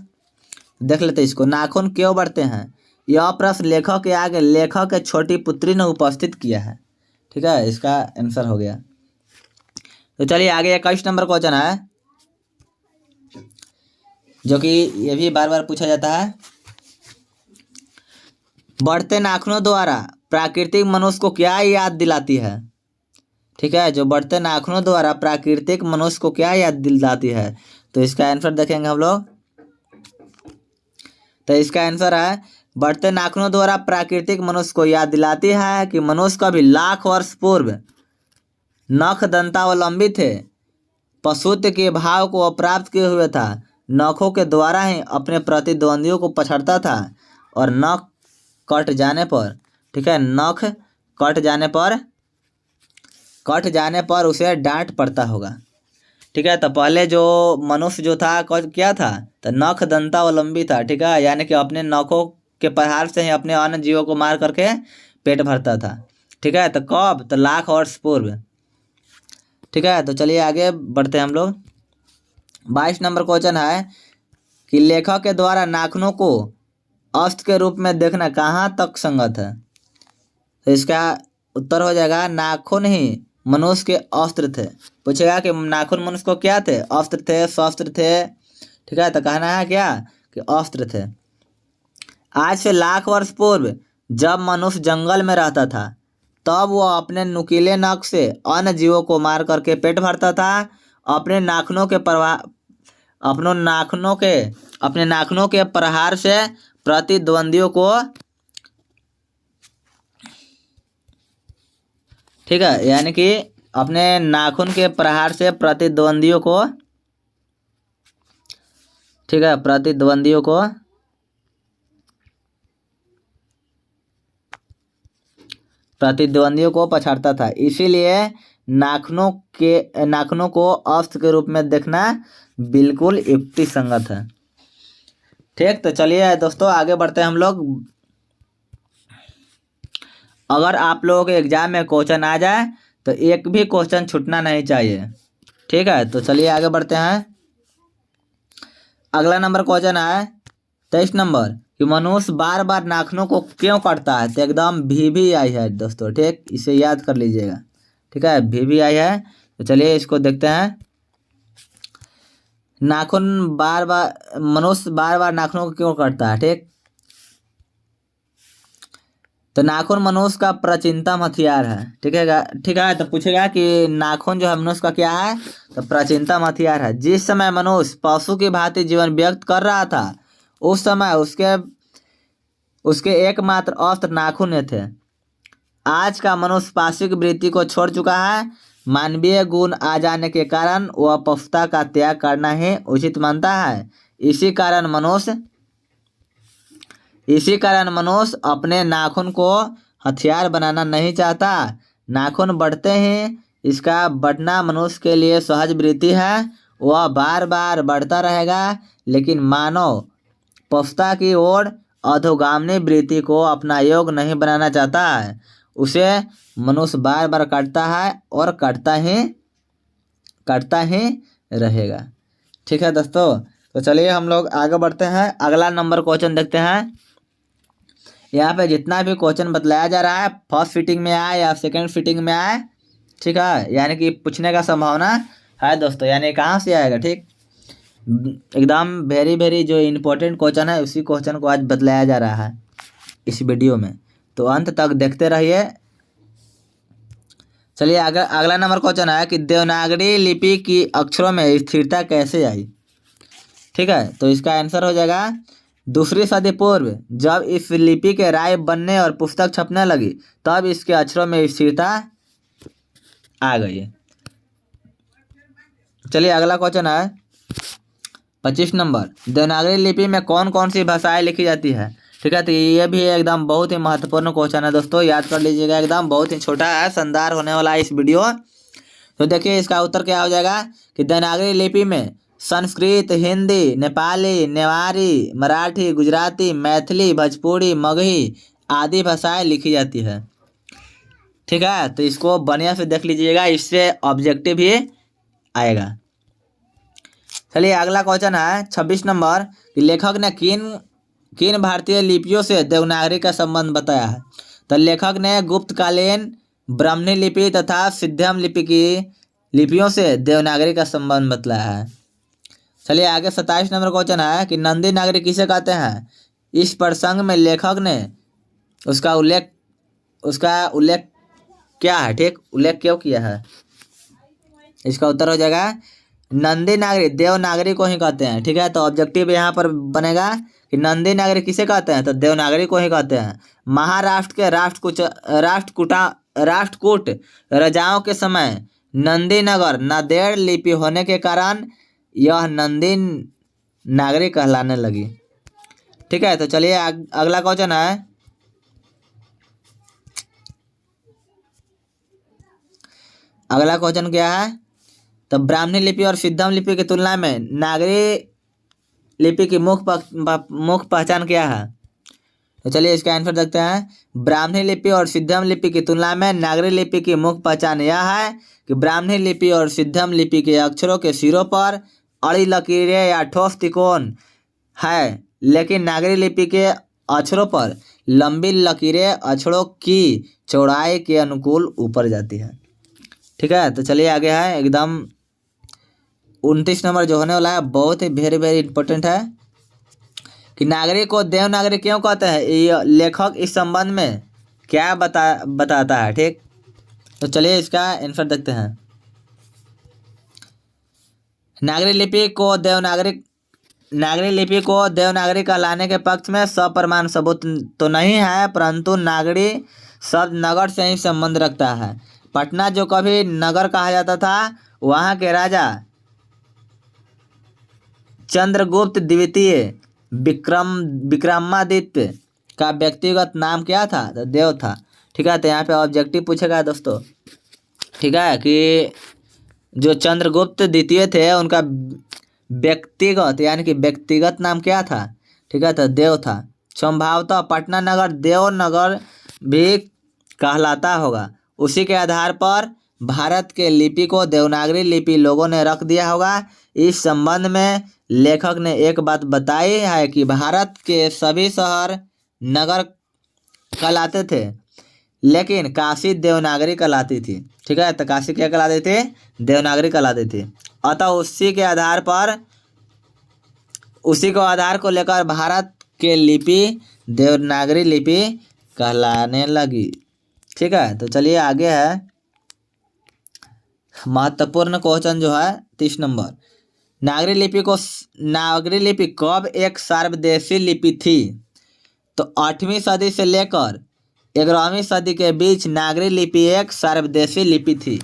देख लेते हैं इसको। नाखून क्यों बढ़ते हैं, यह प्रश्न लेखक के आगे लेखक के छोटी पुत्री ने उपस्थित किया है। ठीक है, इसका आंसर हो गया। तो चलिए आगे 21 नंबर क्वेश्चन है, जो कि ये भी बार बार पूछा जाता है। बढ़ते नाखूनों द्वारा प्राकृतिक मनुष्य को क्या याद दिलाती है। ठीक है, जो बढ़ते नाखूनों द्वारा प्राकृतिक मनुष्य को क्या याद दिलाती है, तो इसका आंसर देखेंगे हम लोग। तो इसका आंसर है बढ़ते नाखूनों द्वारा प्राकृतिक मनुष्य को याद दिलाती है कि मनुष्य कभी लाख वर्ष पूर्व नख दंतावलंबी थे, पशुत्व के भाव को अप्राप्त किए हुए था, नखों के द्वारा ही अपने प्रतिद्वंदियों को पछड़ता था और नख कट जाने पर, ठीक है, नख कट जाने पर उसे डांट पड़ता होगा। ठीक है, तो पहले जो मनुष्य जो था क्या था, तो नख दंतावलंबी था। ठीक है, यानी कि अपने नखों के प्रहार से ही अपने अन्य जीवों को मार करके पेट भरता था। ठीक है, तो कब, तो लाख वर्ष पूर्व। ठीक है, तो चलिए आगे बढ़ते हैं हम लोग। 22 नंबर क्वेश्चन है कि लेखक के द्वारा नाखूनों को अस्त्र के रूप में देखना कहाँ तक संगत है। तो इसका उत्तर हो जाएगा नाखून ही मनुष्य के अस्त्र थे। पूछेगा कि नाखून मनुष्य को क्या थे, अस्त्र थे, शस्त्र थे। ठीक है, तो कहना है क्या कि अस्त्र थे। आज से लाख वर्ष पूर्व जब मनुष्य जंगल में रहता था, तब वह अपने नुकीले नख से अन्य जीवों को मार करके पेट भरता था। अपने नाखूनों के प्रहार से प्रतिद्वंदियों को, ठीक है, यानी कि अपने नाखून के प्रहार से प्रतिद्वंदियों को, ठीक है, प्रतिद्वंदियों को पछाड़ता था। इसीलिए नाखूनों को अस्त्र के रूप में देखना बिल्कुल युक्ति संगत है। ठीक, तो चलिए दोस्तों आगे बढ़ते हैं हम लोग। अगर आप लोगों के एग्जाम में क्वेश्चन आ जाए तो एक भी क्वेश्चन छूटना नहीं चाहिए। ठीक है, तो चलिए आगे बढ़ते हैं। अगला नंबर क्वेश्चन है 23 नंबर कि मनुष्य बार बार नाखूनों को क्यों काटता है। तो एकदम VVI है दोस्तों। ठीक, इसे याद कर लीजिएगा। ठीक है, VVI है। तो चलिए इसको देखते हैं। नाखून बार बार मनुष्य बार बार नाखूनों को क्यों काटता है? ठीक, तो नाखून मनुष्य का प्राचीनतम हथियार है। ठीक है, तो पूछेगा कि नाखून जो है मनुष्य का क्या है, तो प्राचीनतम हथियार है। जिस समय मनुष्य पशु की भांति जीवन व्यक्त कर रहा था, उस समय उसके उसके एकमात्र अस्त्र नाखून थे। आज का मनुष्य पाशिक वृत्ति को छोड़ चुका है। मानवीय गुण आ जाने के कारण वह पशुता का त्याग करना ही उचित मानता है। इसी कारण मनुष्य अपने नाखून को हथियार बनाना नहीं चाहता। नाखून बढ़ते ही इसका बढ़ना मनुष्य के लिए सहज वृत्ति है। वह बार बार बढ़ता रहेगा, लेकिन मानव पशुता की ओर अधोगामी वृत्ति को अपना योग नहीं बनाना चाहता है। उसे मनुष्य बार बार काटता है और काटता ही रहेगा। ठीक है दोस्तों, तो चलिए हम लोग आगे बढ़ते हैं। अगला नंबर क्वेश्चन देखते हैं। यहाँ पे जितना भी क्वेश्चन बतलाया जा रहा है फर्स्ट फिटिंग में आए या सेकंड फिटिंग में आए, ठीक है, यानी कि पूछने का संभावना है दोस्तों। यानी कहाँ से आएगा? ठीक, एकदम वेरी जो इम्पोर्टेंट क्वेश्चन है उसी क्वेश्चन को आज बतलाया जा रहा है इस वीडियो में, तो अंत तक देखते रहिए। चलिए अगला नंबर क्वेश्चन है कि देवनागरी लिपि की अक्षरों में स्थिरता कैसे आई? ठीक है, तो इसका आंसर हो जाएगा दूसरी सदी पूर्व जब इस लिपि के राय बनने और पुस्तक छपने लगी, तब इसके अक्षरों में स्थिरता आ गई। चलिए अगला क्वेश्चन है 25 नंबर, देवनागरी लिपि में कौन कौन सी भाषाएं लिखी जाती है? ठीक है, तो ये भी एकदम बहुत ही महत्वपूर्ण क्वेश्चन है दोस्तों, याद कर लीजिएगा। एकदम बहुत ही छोटा है, शानदार होने वाला है इस वीडियो। तो देखिए इसका उत्तर क्या हो जाएगा कि देवनागरी लिपि में संस्कृत, हिंदी, नेपाली, नेवारी, मराठी, गुजराती, मैथिली, भोजपुरी, मगही आदि भाषाएं लिखी जाती है। ठीक है, तो इसको बढ़िया से देख लीजिएगा, इससे ऑब्जेक्टिव ही आएगा। चलिए अगला क्वेश्चन है 26 नंबर कि लेखक ने किन भारतीय लिपियों से देवनागरी का संबंध बताया है? तो लेखक ने गुप्तकालीन ब्राह्मणी लिपि तथा सिद्धम लिपि की लिपियों से देवनागरी का संबंध बतलाया है। चलिए आगे 27 नंबर क्वेश्चन है कि नंदी नागरी किसे कहते हैं? इस प्रसंग में लेखक ने उसका उल्लेख क्या है? ठीक, उल्लेख क्यों किया है? इसका उत्तर हो जाएगा नंदी नागरी देवनागरी को ही कहते हैं। ठीक है, तो ऑब्जेक्टिव यहाँ पर बनेगा कि नंदी नागरी किसे कहते हैं? तो देवनागरी को ही कहते हैं। महाराष्ट्र के राष्ट्रकूट राजाओं के समय नंदी नगर नांदेड़ लिपि होने के कारण यह नंदी नागरी कहलाने लगी। ठीक है, तो चलिए अगला क्वेश्चन है अगला क्वेश्चन क्या है? तो ब्राह्मणी लिपि और सिद्धम लिपि की तुलना में नागरी लिपि की मुख्य पहचान क्या है? तो चलिए इसका आंसर देखते हैं। ब्राह्मणी लिपि और सिद्धम लिपि की तुलना में नागरी लिपि की मुख्य पहचान यह है कि ब्राह्मणी लिपि और सिद्धम लिपि के अक्षरों के सिरों पर अड़ी लकीरें या ठोस त्रिकोण है, लेकिन नागरी लिपि के अक्षरों पर लंबी लकीरें अक्षरों की चौड़ाई के अनुकूल ऊपर जाती है। ठीक है, तो चलिए आगे है एकदम 29 नंबर जो होने वाला है बहुत ही वेरी इंपॉर्टेंट है कि नागरी को देवनागरी क्यों कहते हैं? ये लेखक इस संबंध में क्या बताता है? ठीक, तो चलिए इसका आंसर देखते हैं। नागरी लिपि को देवनागरी कहलाने के पक्ष में सप्रमाण सबूत तो नहीं है, परंतु नागरी शब्द नगर से ही संबंध रखता है। पटना जो कभी नगर कहा जाता था, वहाँ के राजा चंद्रगुप्त द्वितीय विक्रमादित्य का व्यक्तिगत नाम क्या था? तो देव था। ठीक है, तो यहाँ पे ऑब्जेक्टिव पूछेगा दोस्तों। ठीक है, कि जो चंद्रगुप्त द्वितीय थे उनका व्यक्तिगत यानी कि व्यक्तिगत नाम क्या था? ठीक है, तो देव था। संभवतः पटना नगर देवनगर भी कहलाता होगा। उसी के आधार पर भारत के लिपि को देवनागरी लिपि लोगों ने रख दिया होगा। इस संबंध में लेखक ने एक बात बताई है कि भारत के सभी शहर नगर कहलाते थे, लेकिन काशी देवनागरी कहलाती थी। ठीक है, तो काशी क्या कहलाती थी? देवनागरी कहलाती थी। अतः उसी के आधार पर उसी को आधार को लेकर भारत के लिपि देवनागरी लिपि कहलाने लगी। ठीक है, तो चलिए आगे है महत्वपूर्ण क्वेश्चन जो है 30 नंबर। नागरी लिपि कब एक सार्वदेशीय लिपि थी? तो 8वीं सदी से लेकर 11वीं सदी के बीच नागरी लिपि एक सार्वदेशीय लिपि थी।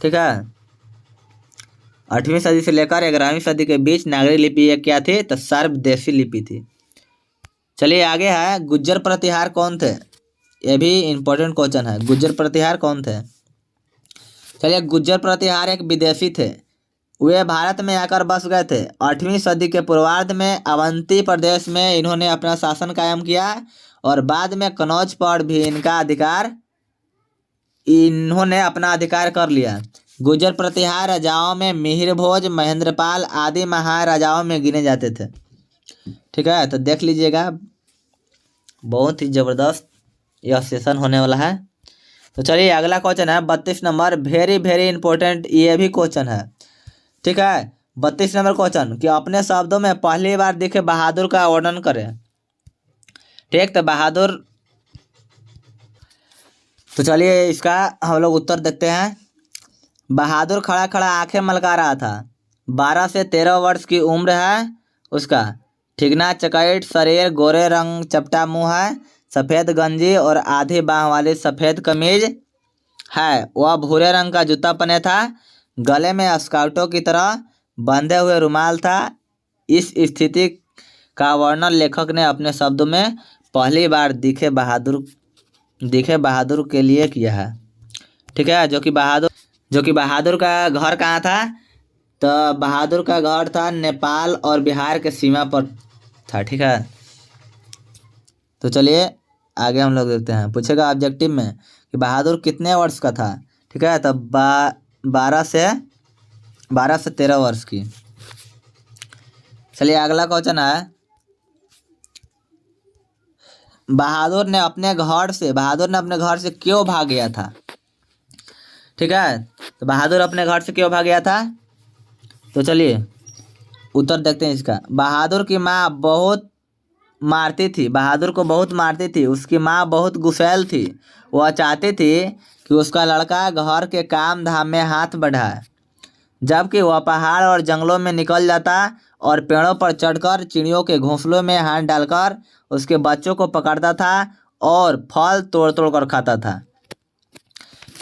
ठीक है, 8वीं सदी से लेकर 11वीं सदी के बीच नागरी लिपि एक क्या थी? तो सार्वदेशीय लिपि थी। चलिए आगे है गुज्जर प्रतिहार कौन थे? ये भी इंपॉर्टेंट क्वेश्चन है। गुज्जर प्रतिहार कौन थे? चलिए, गुज्जर प्रतिहार एक विदेशी थे। वे भारत में आकर बस गए थे। 8वीं सदी के पूर्वार्ध में अवंती प्रदेश में इन्होंने अपना शासन कायम किया और बाद में कनौज पर भी इन्होंने अपना अधिकार कर लिया। गुज्जर प्रतिहार राजाओं में मिहिर भोज, महेंद्रपाल आदि महाराजाओं में गिने जाते थे। ठीक है, तो देख लीजिएगा, बहुत ही ज़बरदस्त यह सेशन होने वाला है। तो चलिए अगला क्वेश्चन है 32 नंबर। वेरी वेरी इंपॉर्टेंट ये भी क्वेश्चन है। ठीक है, 32 नंबर क्वेश्चन कि अपने शब्दों में पहली बार दिखे बहादुर का वर्णन करें। ठीक, तो बहादुर, तो चलिए इसका हम लोग उत्तर देखते हैं। बहादुर खड़ा खड़ा आंखें मलका रहा था। 12 से 13 वर्ष की उम्र है उसका। ठिगना चकैत शरीर, गोरे रंग चपटा मुँह है, सफ़ेद गंजी और आधी बाह वाली सफ़ेद कमीज है। वह भूरे रंग का जूता पहने था। गले में स्काउटों की तरह बंधे हुए रुमाल था। इस स्थिति का वर्णन लेखक ने अपने शब्दों में पहली बार दिखे बहादुर के लिए किया है। ठीक है, जो कि बहादुर का घर कहाँ था? तो बहादुर का घर था नेपाल और बिहार के सीमा पर था। ठीक है, तो चलिए आगे हम लोग देखते हैं। पूछेगा ऑब्जेक्टिव में कि बहादुर कितने वर्ष का था। ठीक है, तो 12 से 13 वर्ष की। चलिए अगला क्वेश्चन है बहादुर ने अपने घर से क्यों भाग गया था? ठीक है, तो बहादुर अपने घर से क्यों भाग गया था? तो चलिए उत्तर देखते हैं इसका। बहादुर की माँ बहुत बहादुर को बहुत मारती थी। उसकी माँ बहुत गुस्सैल थी। वह चाहती थी कि उसका लड़का घर के काम धाम में हाथ बढ़ाए, जबकि वह पहाड़ और जंगलों में निकल जाता और पेड़ों पर चढ़कर चिड़ियों के घोंसलों में हाथ डालकर उसके बच्चों को पकड़ता था और फल तोड़ तोड़ कर खाता था।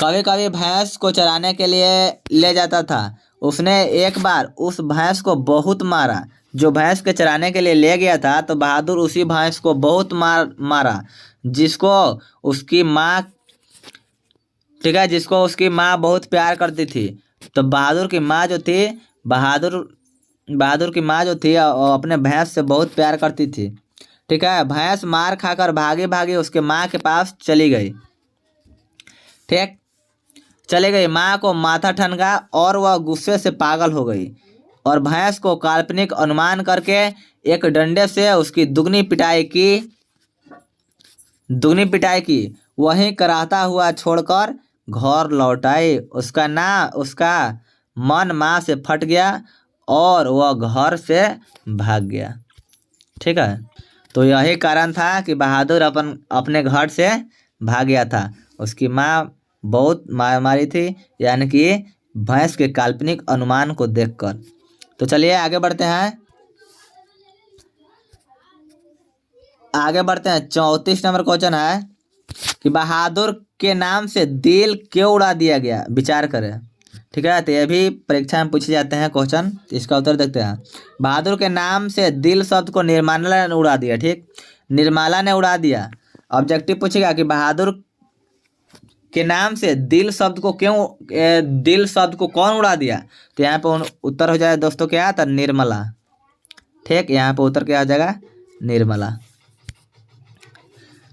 कभी कभी भैंस को चराने के लिए ले जाता था। उसने एक बार उस भैंस को बहुत मारा जो भैंस के चराने के लिए ले गया था। तो बहादुर उसी भैंस को बहुत मारा जिसको उसकी माँ बहुत प्यार करती थी। तो बहादुर की माँ जो थी अपने भैंस से बहुत प्यार करती थी। ठीक है, भैंस मार खाकर भागी भागी उसके माँ के पास चली गई। ठीक, चले गई। माँ को माथा ठनका और वह गुस्से से पागल हो गई और भैंस को काल्पनिक अनुमान करके एक डंडे से उसकी दुगनी पिटाई की। वहीं कराहता हुआ छोड़कर घर लौट आई। उसका मन माँ से फट गया और वह घर से भाग गया। ठीक है, तो यही कारण था कि बहादुर अपने घर से भाग गया था। उसकी माँ बहुत मारी थी, यानी कि भैंस के काल्पनिक अनुमान को देखकर। तो चलिए आगे बढ़ते हैं 34 नंबर क्वेश्चन है कि बहादुर के नाम से दिल क्यों उड़ा दिया गया? विचार करें। ठीक है, तो ये भी परीक्षा में पूछे जाते हैं क्वेश्चन। इसका उत्तर देखते हैं। बहादुर के नाम से दिल शब्द को निर्मला ने उड़ा दिया। ठीक, निर्मला ने उड़ा दिया। ऑब्जेक्टिव पूछेगा कि बहादुर के नाम से दिल शब्द को कौन उड़ा दिया? तो यहाँ पे उत्तर हो जाएगा दोस्तों क्या? तो निर्मला। ठीक, यहाँ पे उत्तर क्या हो जाएगा? निर्मला।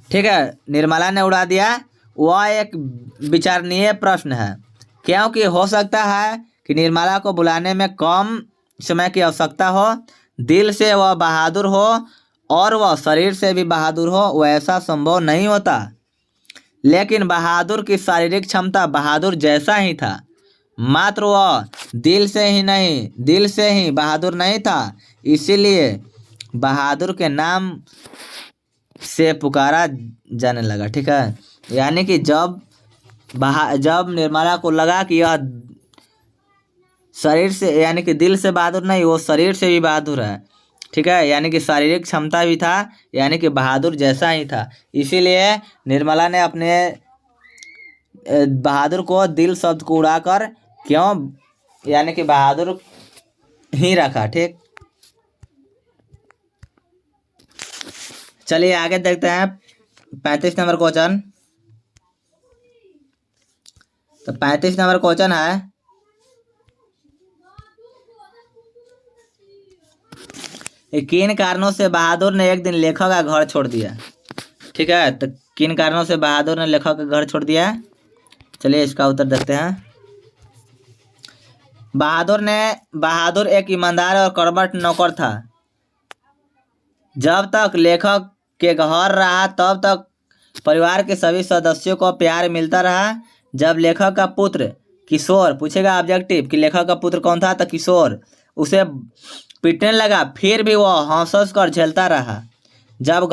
ठीक है, निर्मला ने उड़ा दिया। वह एक विचारणीय प्रश्न है, क्योंकि हो सकता है कि निर्मला को बुलाने में कम समय की आवश्यकता हो। दिल से वह बहादुर हो और वह शरीर से भी बहादुर हो, वैसा संभव नहीं होता। लेकिन बहादुर की शारीरिक क्षमता बहादुर जैसा ही था, मात्र वह दिल से ही बहादुर नहीं था। इसीलिए बहादुर के नाम से पुकारा जाने लगा। ठीक है, यानी कि जब निर्मला को लगा कि यह शरीर से यानी कि दिल से बहादुर नहीं, वो शरीर से भी बहादुर है। ठीक है, यानी कि शारीरिक क्षमता भी था, यानी कि बहादुर जैसा ही था। इसीलिए निर्मला ने अपने बहादुर को दिल शब्द को उड़ाकर क्यों यानी कि बहादुर ही रखा। ठीक, चलिए आगे देखते हैं 35 नंबर क्वेश्चन। तो 35 नंबर क्वेश्चन है, किन कारणों से बहादुर ने एक दिन लेखक का घर छोड़ दिया। ठीक है, तो किन कारणों से बहादुर ने लेखक का घर छोड़ दिया, चलिए इसका उत्तर देखते हैं। बहादुर एक ईमानदार और कर्मठ नौकर था। जब तक लेखक के घर रहा तब तक परिवार के सभी सदस्यों को प्यार मिलता रहा। जब लेखक का पुत्र किशोर, पूछेगा ऑब्जेक्टिव कि लेखक का पुत्र कौन था, तो किशोर उसे पीटने लगा, फिर भी वह हंस कर झेलता रहा। जब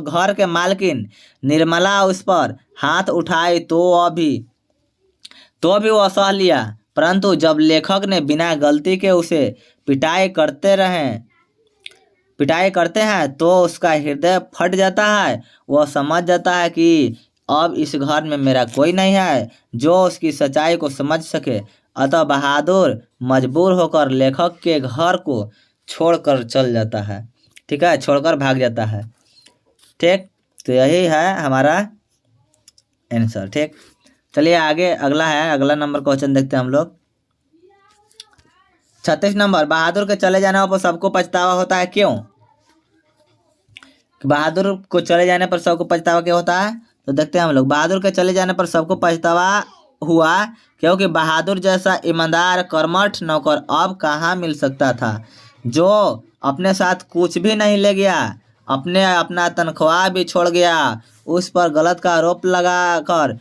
घर के मालकिन निर्मला उस पर हाथ उठाई तो भी वह सह लिया, परंतु जब लेखक ने बिना गलती के उसे पिटाई करते हैं तो उसका हृदय फट जाता है। वह समझ जाता है कि अब इस घर में मेरा कोई नहीं है जो उसकी सच्चाई को समझ सके। अतः बहादुर मजबूर होकर लेखक के घर को छोड़कर चल जाता है। ठीक है, छोड़कर भाग जाता है। ठीक, तो यही है हमारा आंसर। ठीक, चलिए आगे अगला नंबर क्वेश्चन देखते हैं हम लोग। 36 नंबर, बहादुर के चले जाने पर सबको पछतावा होता है, क्यों। बहादुर को चले जाने पर सबको पछतावा क्यों होता है, तो देखते हैं हम लोग। बहादुर के चले जाने पर सबको पछतावा हुआ क्योंकि बहादुर जैसा ईमानदार कर्मठ नौकर अब कहाँ मिल सकता था, जो अपने साथ कुछ भी नहीं ले गया, अपना तनख्वाह भी छोड़ गया, उस पर गलत का आरोप लगाकर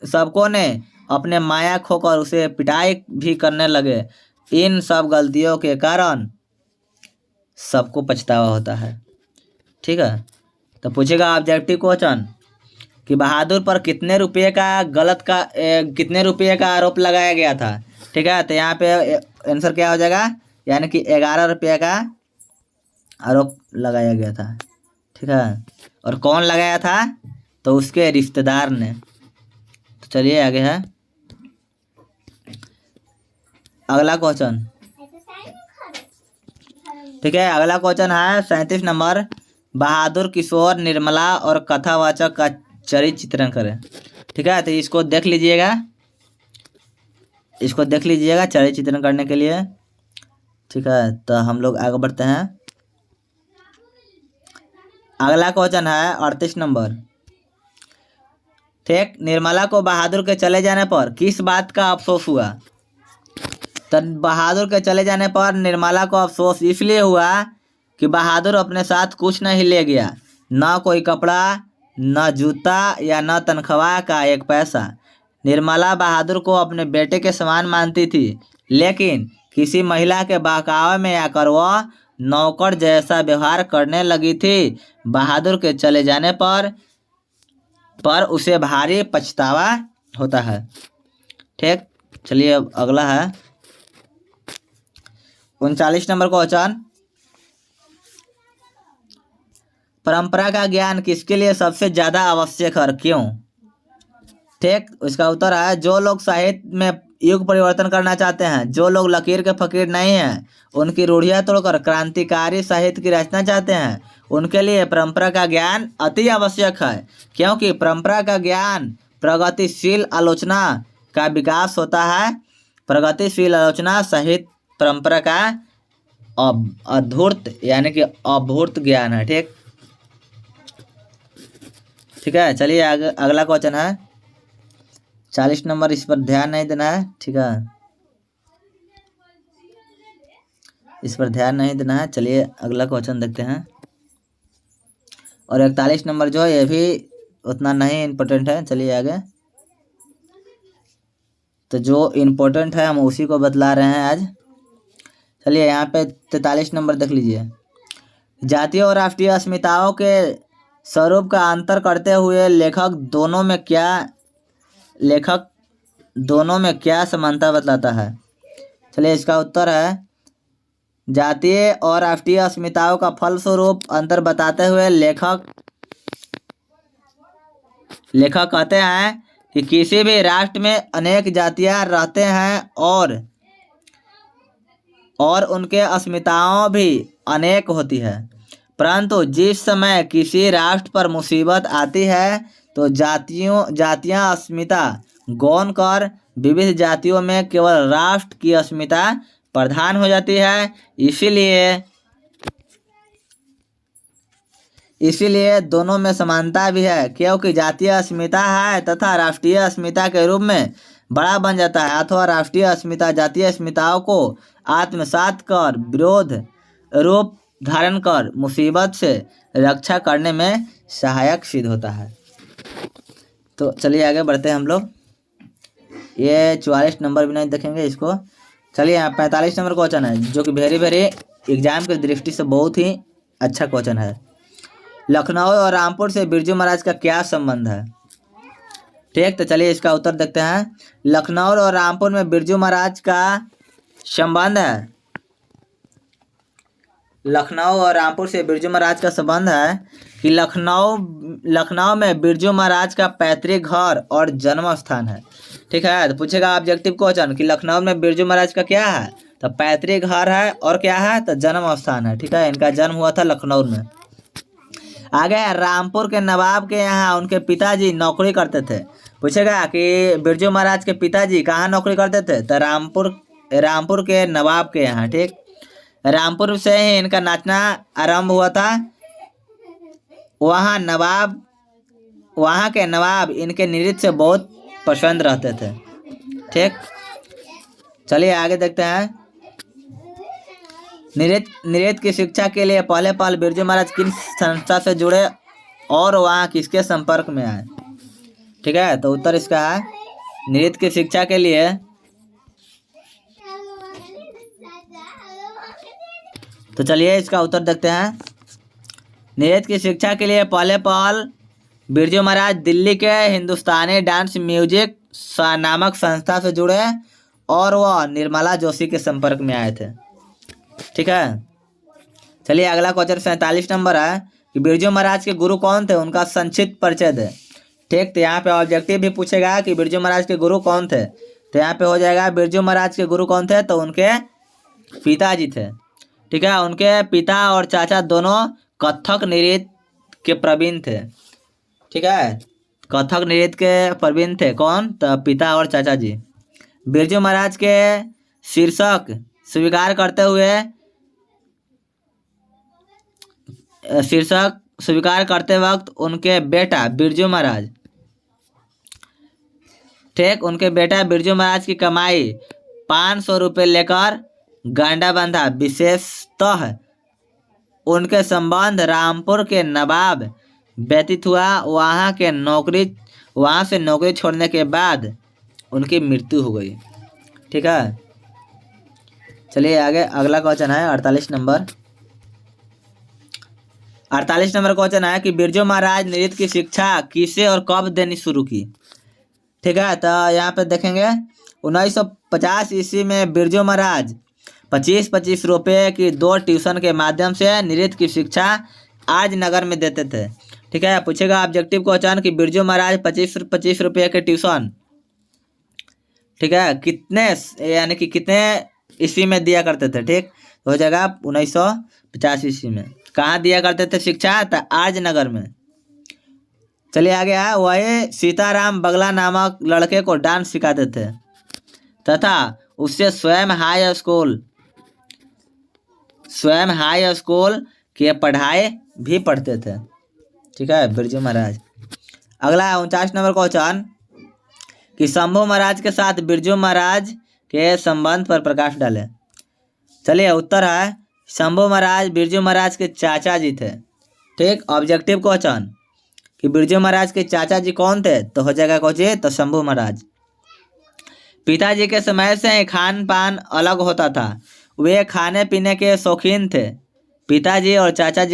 सबको ने अपने माया खोकर उसे पिटाई भी करने लगे। इन सब गलतियों के कारण सबको पछतावा होता है। ठीक है, तो पूछेगा ऑब्जेक्टिव क्वेश्चन कि बहादुर पर कितने रुपये का आरोप लगाया गया था। ठीक है, तो यहाँ पे आंसर क्या हो जाएगा, यानी कि 11 रुपये का आरोप लगाया गया था। ठीक है, और कौन लगाया था, तो उसके रिश्तेदार ने। तो चलिए आगे है अगला क्वेश्चन। ठीक है, अगला क्वेश्चन है 37 नंबर, बहादुर, किशोर, निर्मला और कथावाचक का चरित्र चित्रण करें। ठीक है, तो इसको देख लीजिएगा चरित्र चित्रण करने के लिए। ठीक है, तो हम लोग आगे बढ़ते हैं। अगला क्वेश्चन है 38 नंबर। ठीक, निर्मला को बहादुर के चले जाने पर किस बात का अफसोस हुआ। तो बहादुर के चले जाने पर निर्मला को अफसोस इसलिए हुआ कि बहादुर अपने साथ कुछ नहीं ले गया, न कोई कपड़ा, न जूता या न तनख्वाह का एक पैसा। निर्मला बहादुर को अपने बेटे के समान मानती थी, लेकिन किसी महिला के बहकावे में आकर वह नौकर जैसा व्यवहार करने लगी थी। बहादुर के चले जाने पर उसे भारी पछतावा होता है। ठीक, चलिए अब अगला है 39 नंबर क्वेश्चन, परंपरा का ज्ञान किसके लिए सबसे ज्यादा आवश्यक है, क्यों। ठीक, उसका उत्तर है जो लोग साहित्य में युग परिवर्तन करना चाहते हैं, जो लोग लकीर के फकीर नहीं हैं, उनकी रूढ़ियां तोड़कर क्रांतिकारी साहित्य की रचना चाहते हैं, उनके लिए परंपरा का ज्ञान अति आवश्यक है। क्योंकि परंपरा का ज्ञान प्रगतिशील आलोचना का विकास होता है। प्रगतिशील आलोचना साहित्य परंपरा का अधूर्त यानी कि अभूत ज्ञान है। ठीक, ठीक है, चलिए आगे अगला क्वेश्चन है 40 नंबर, इस पर ध्यान नहीं देना है। ठीक है, इस पर ध्यान नहीं देना है। चलिए अगला क्वेश्चन देखते हैं। और 41 नंबर जो है ये भी उतना नहीं इम्पोर्टेंट है। चलिए आगे, तो जो इम्पोर्टेंट है हम उसी को बतला रहे हैं आज। चलिए यहाँ पे 43 नंबर देख लीजिए। जातीय और राष्ट्रीय अस्मिताओं के स्वरूप का अंतर करते हुए लेखक दोनों में क्या समानता बतलाता है। चलिए इसका उत्तर है जातीय और राष्ट्रीय अस्मिताओं का फलस्वरूप अंतर बताते हुए लेखक कहते हैं कि किसी भी राष्ट्र में अनेक जातियां रहते हैं और उनके अस्मिताओं भी अनेक होती है, परंतु जिस समय किसी राष्ट्र पर मुसीबत आती है तो जातियां अस्मिता गौण कर विविध जातियों में केवल राष्ट्र की अस्मिता प्रधान हो जाती है। इसीलिए दोनों में समानता भी है, क्योंकि जातीय अस्मिता है तथा राष्ट्रीय अस्मिता के रूप में बड़ा बन जाता है, अथवा राष्ट्रीय अस्मिता जातीय अस्मिताओं को आत्मसात कर विरोध रूप धारण कर मुसीबत से रक्षा करने में सहायक सिद्ध होता है। तो चलिए आगे बढ़ते हैं हम लोग। ये 44 नंबर भी नहीं देखेंगे इसको। चलिए यहाँ 45 नंबर क्वेश्चन है, जो कि वेरी एग्जाम की दृष्टि से बहुत ही अच्छा क्वेश्चन है। लखनऊ और रामपुर से बिरजू महाराज का क्या संबंध है। ठीक, तो चलिए इसका उत्तर देखते हैं। लखनऊ और रामपुर में बिरजू महाराज का संबंध है। लखनऊ और रामपुर से बिरजू महाराज का संबंध है कि लखनऊ में बिरजू महाराज का पैतृक घर और जन्म स्थान है। ठीक है, तो पूछेगा ऑब्जेक्टिव क्वेश्चन कि लखनऊ में बिरजू महाराज का क्या है, तो पैतृक घर है और क्या है, तो जन्म स्थान है। ठीक है, इनका जन्म हुआ था लखनऊ में। आगे रामपुर के नवाब के यहाँ उनके पिताजी नौकरी करते थे। पूछेगा कि बिरजू महाराज के पिताजी कहाँ नौकरी करते थे, तो रामपुर के नवाब के यहाँ। ठीक, रामपुर से ही इनका नाचना आरंभ हुआ था। वहाँ के नवाब इनके नृत्य से बहुत पसंद रहते थे। ठीक, चलिए आगे देखते हैं। नृत्य की शिक्षा के लिए पहले बिरजू महाराज किन संस्था से जुड़े और वहाँ किसके संपर्क में आए। ठीक है, तो उत्तर इसका है नृत्य की शिक्षा के लिए तो चलिए इसका उत्तर देखते हैं। नृत्य की शिक्षा के लिए पहले बिरजू महाराज दिल्ली के हिंदुस्तानी डांस म्यूजिक नामक संस्था से जुड़े और वह निर्मला जोशी के संपर्क में आए थे। ठीक है, चलिए अगला क्वेश्चन 47 नंबर है कि बिरजू महाराज के गुरु कौन थे, उनका संक्षिप्त परिचय दे। ठीक, तो यहाँ पे ऑब्जेक्टिव भी पूछेगा कि बिरजू महाराज के गुरु कौन थे, तो यहाँ पे हो जाएगा बिरजू महाराज के गुरु कौन थे, तो उनके पिताजी थे। ठीक है, उनके पिता और चाचा दोनों कथक नृत्य के प्रवीण थे। ठीक है, कथक नृत्य के प्रवीण थे कौन, तो पिता और चाचा जी। बिरजू महाराज के शीर्षक स्वीकार करते वक्त उनके बेटा बिरजू महाराज की कमाई 500 रुपये लेकर गांडा बांधा। विशेषतः उनके संबंध रामपुर के नवाब व्यतीत हुआ। वहाँ से नौकरी छोड़ने के बाद उनकी मृत्यु हो गई। ठीक है, चलिए आगे अगला क्वेश्चन है 48 नंबर। 48 नंबर क्वेश्चन है कि बिरजू महाराज नृत्य की शिक्षा किसे और कब देनी शुरू की। ठीक है, तो यहाँ पे देखेंगे 1950 ईस्वी में बिरजू महाराज 25-25 रुपये की 2 ट्यूशन के माध्यम से नृत्य की शिक्षा आज नगर में देते थे। ठीक है, पूछेगा ऑब्जेक्टिव क्वेश्चन कि बिरजू महाराज 25-25 रुपये के ट्यूशन, ठीक है, कितने ईस्वी में दिया करते थे। ठीक, तो हो जाएगा 1950 ईस्वी में। कहाँ दिया करते थे शिक्षा, तो आज नगर में। चलिए आगे है, वही सीताराम बगला नामक लड़के को डांस सिखाते थे तथा उससे स्वयं हाई स्कूल की पढ़ाई भी पढ़ते थे। ठीक है, बिरजू महाराज। अगला है 49 नंबर क्वेश्चन कि शंभू महाराज के साथ बिरजू महाराज के संबंध पर प्रकाश डाले। चलिए उत्तर है शंभू महाराज बिरजू महाराज के चाचा जी थे। ठीक, ऑब्जेक्टिव क्वेश्चन कि बिरजू महाराज के चाचा जी कौन थे, तो हो जाएगा क्वेश्चन तो शंभू महाराज। पिताजी के समय से खान पान अलग होता था। वे खाने पीने के शौकीन थे। पिताजी और चाचा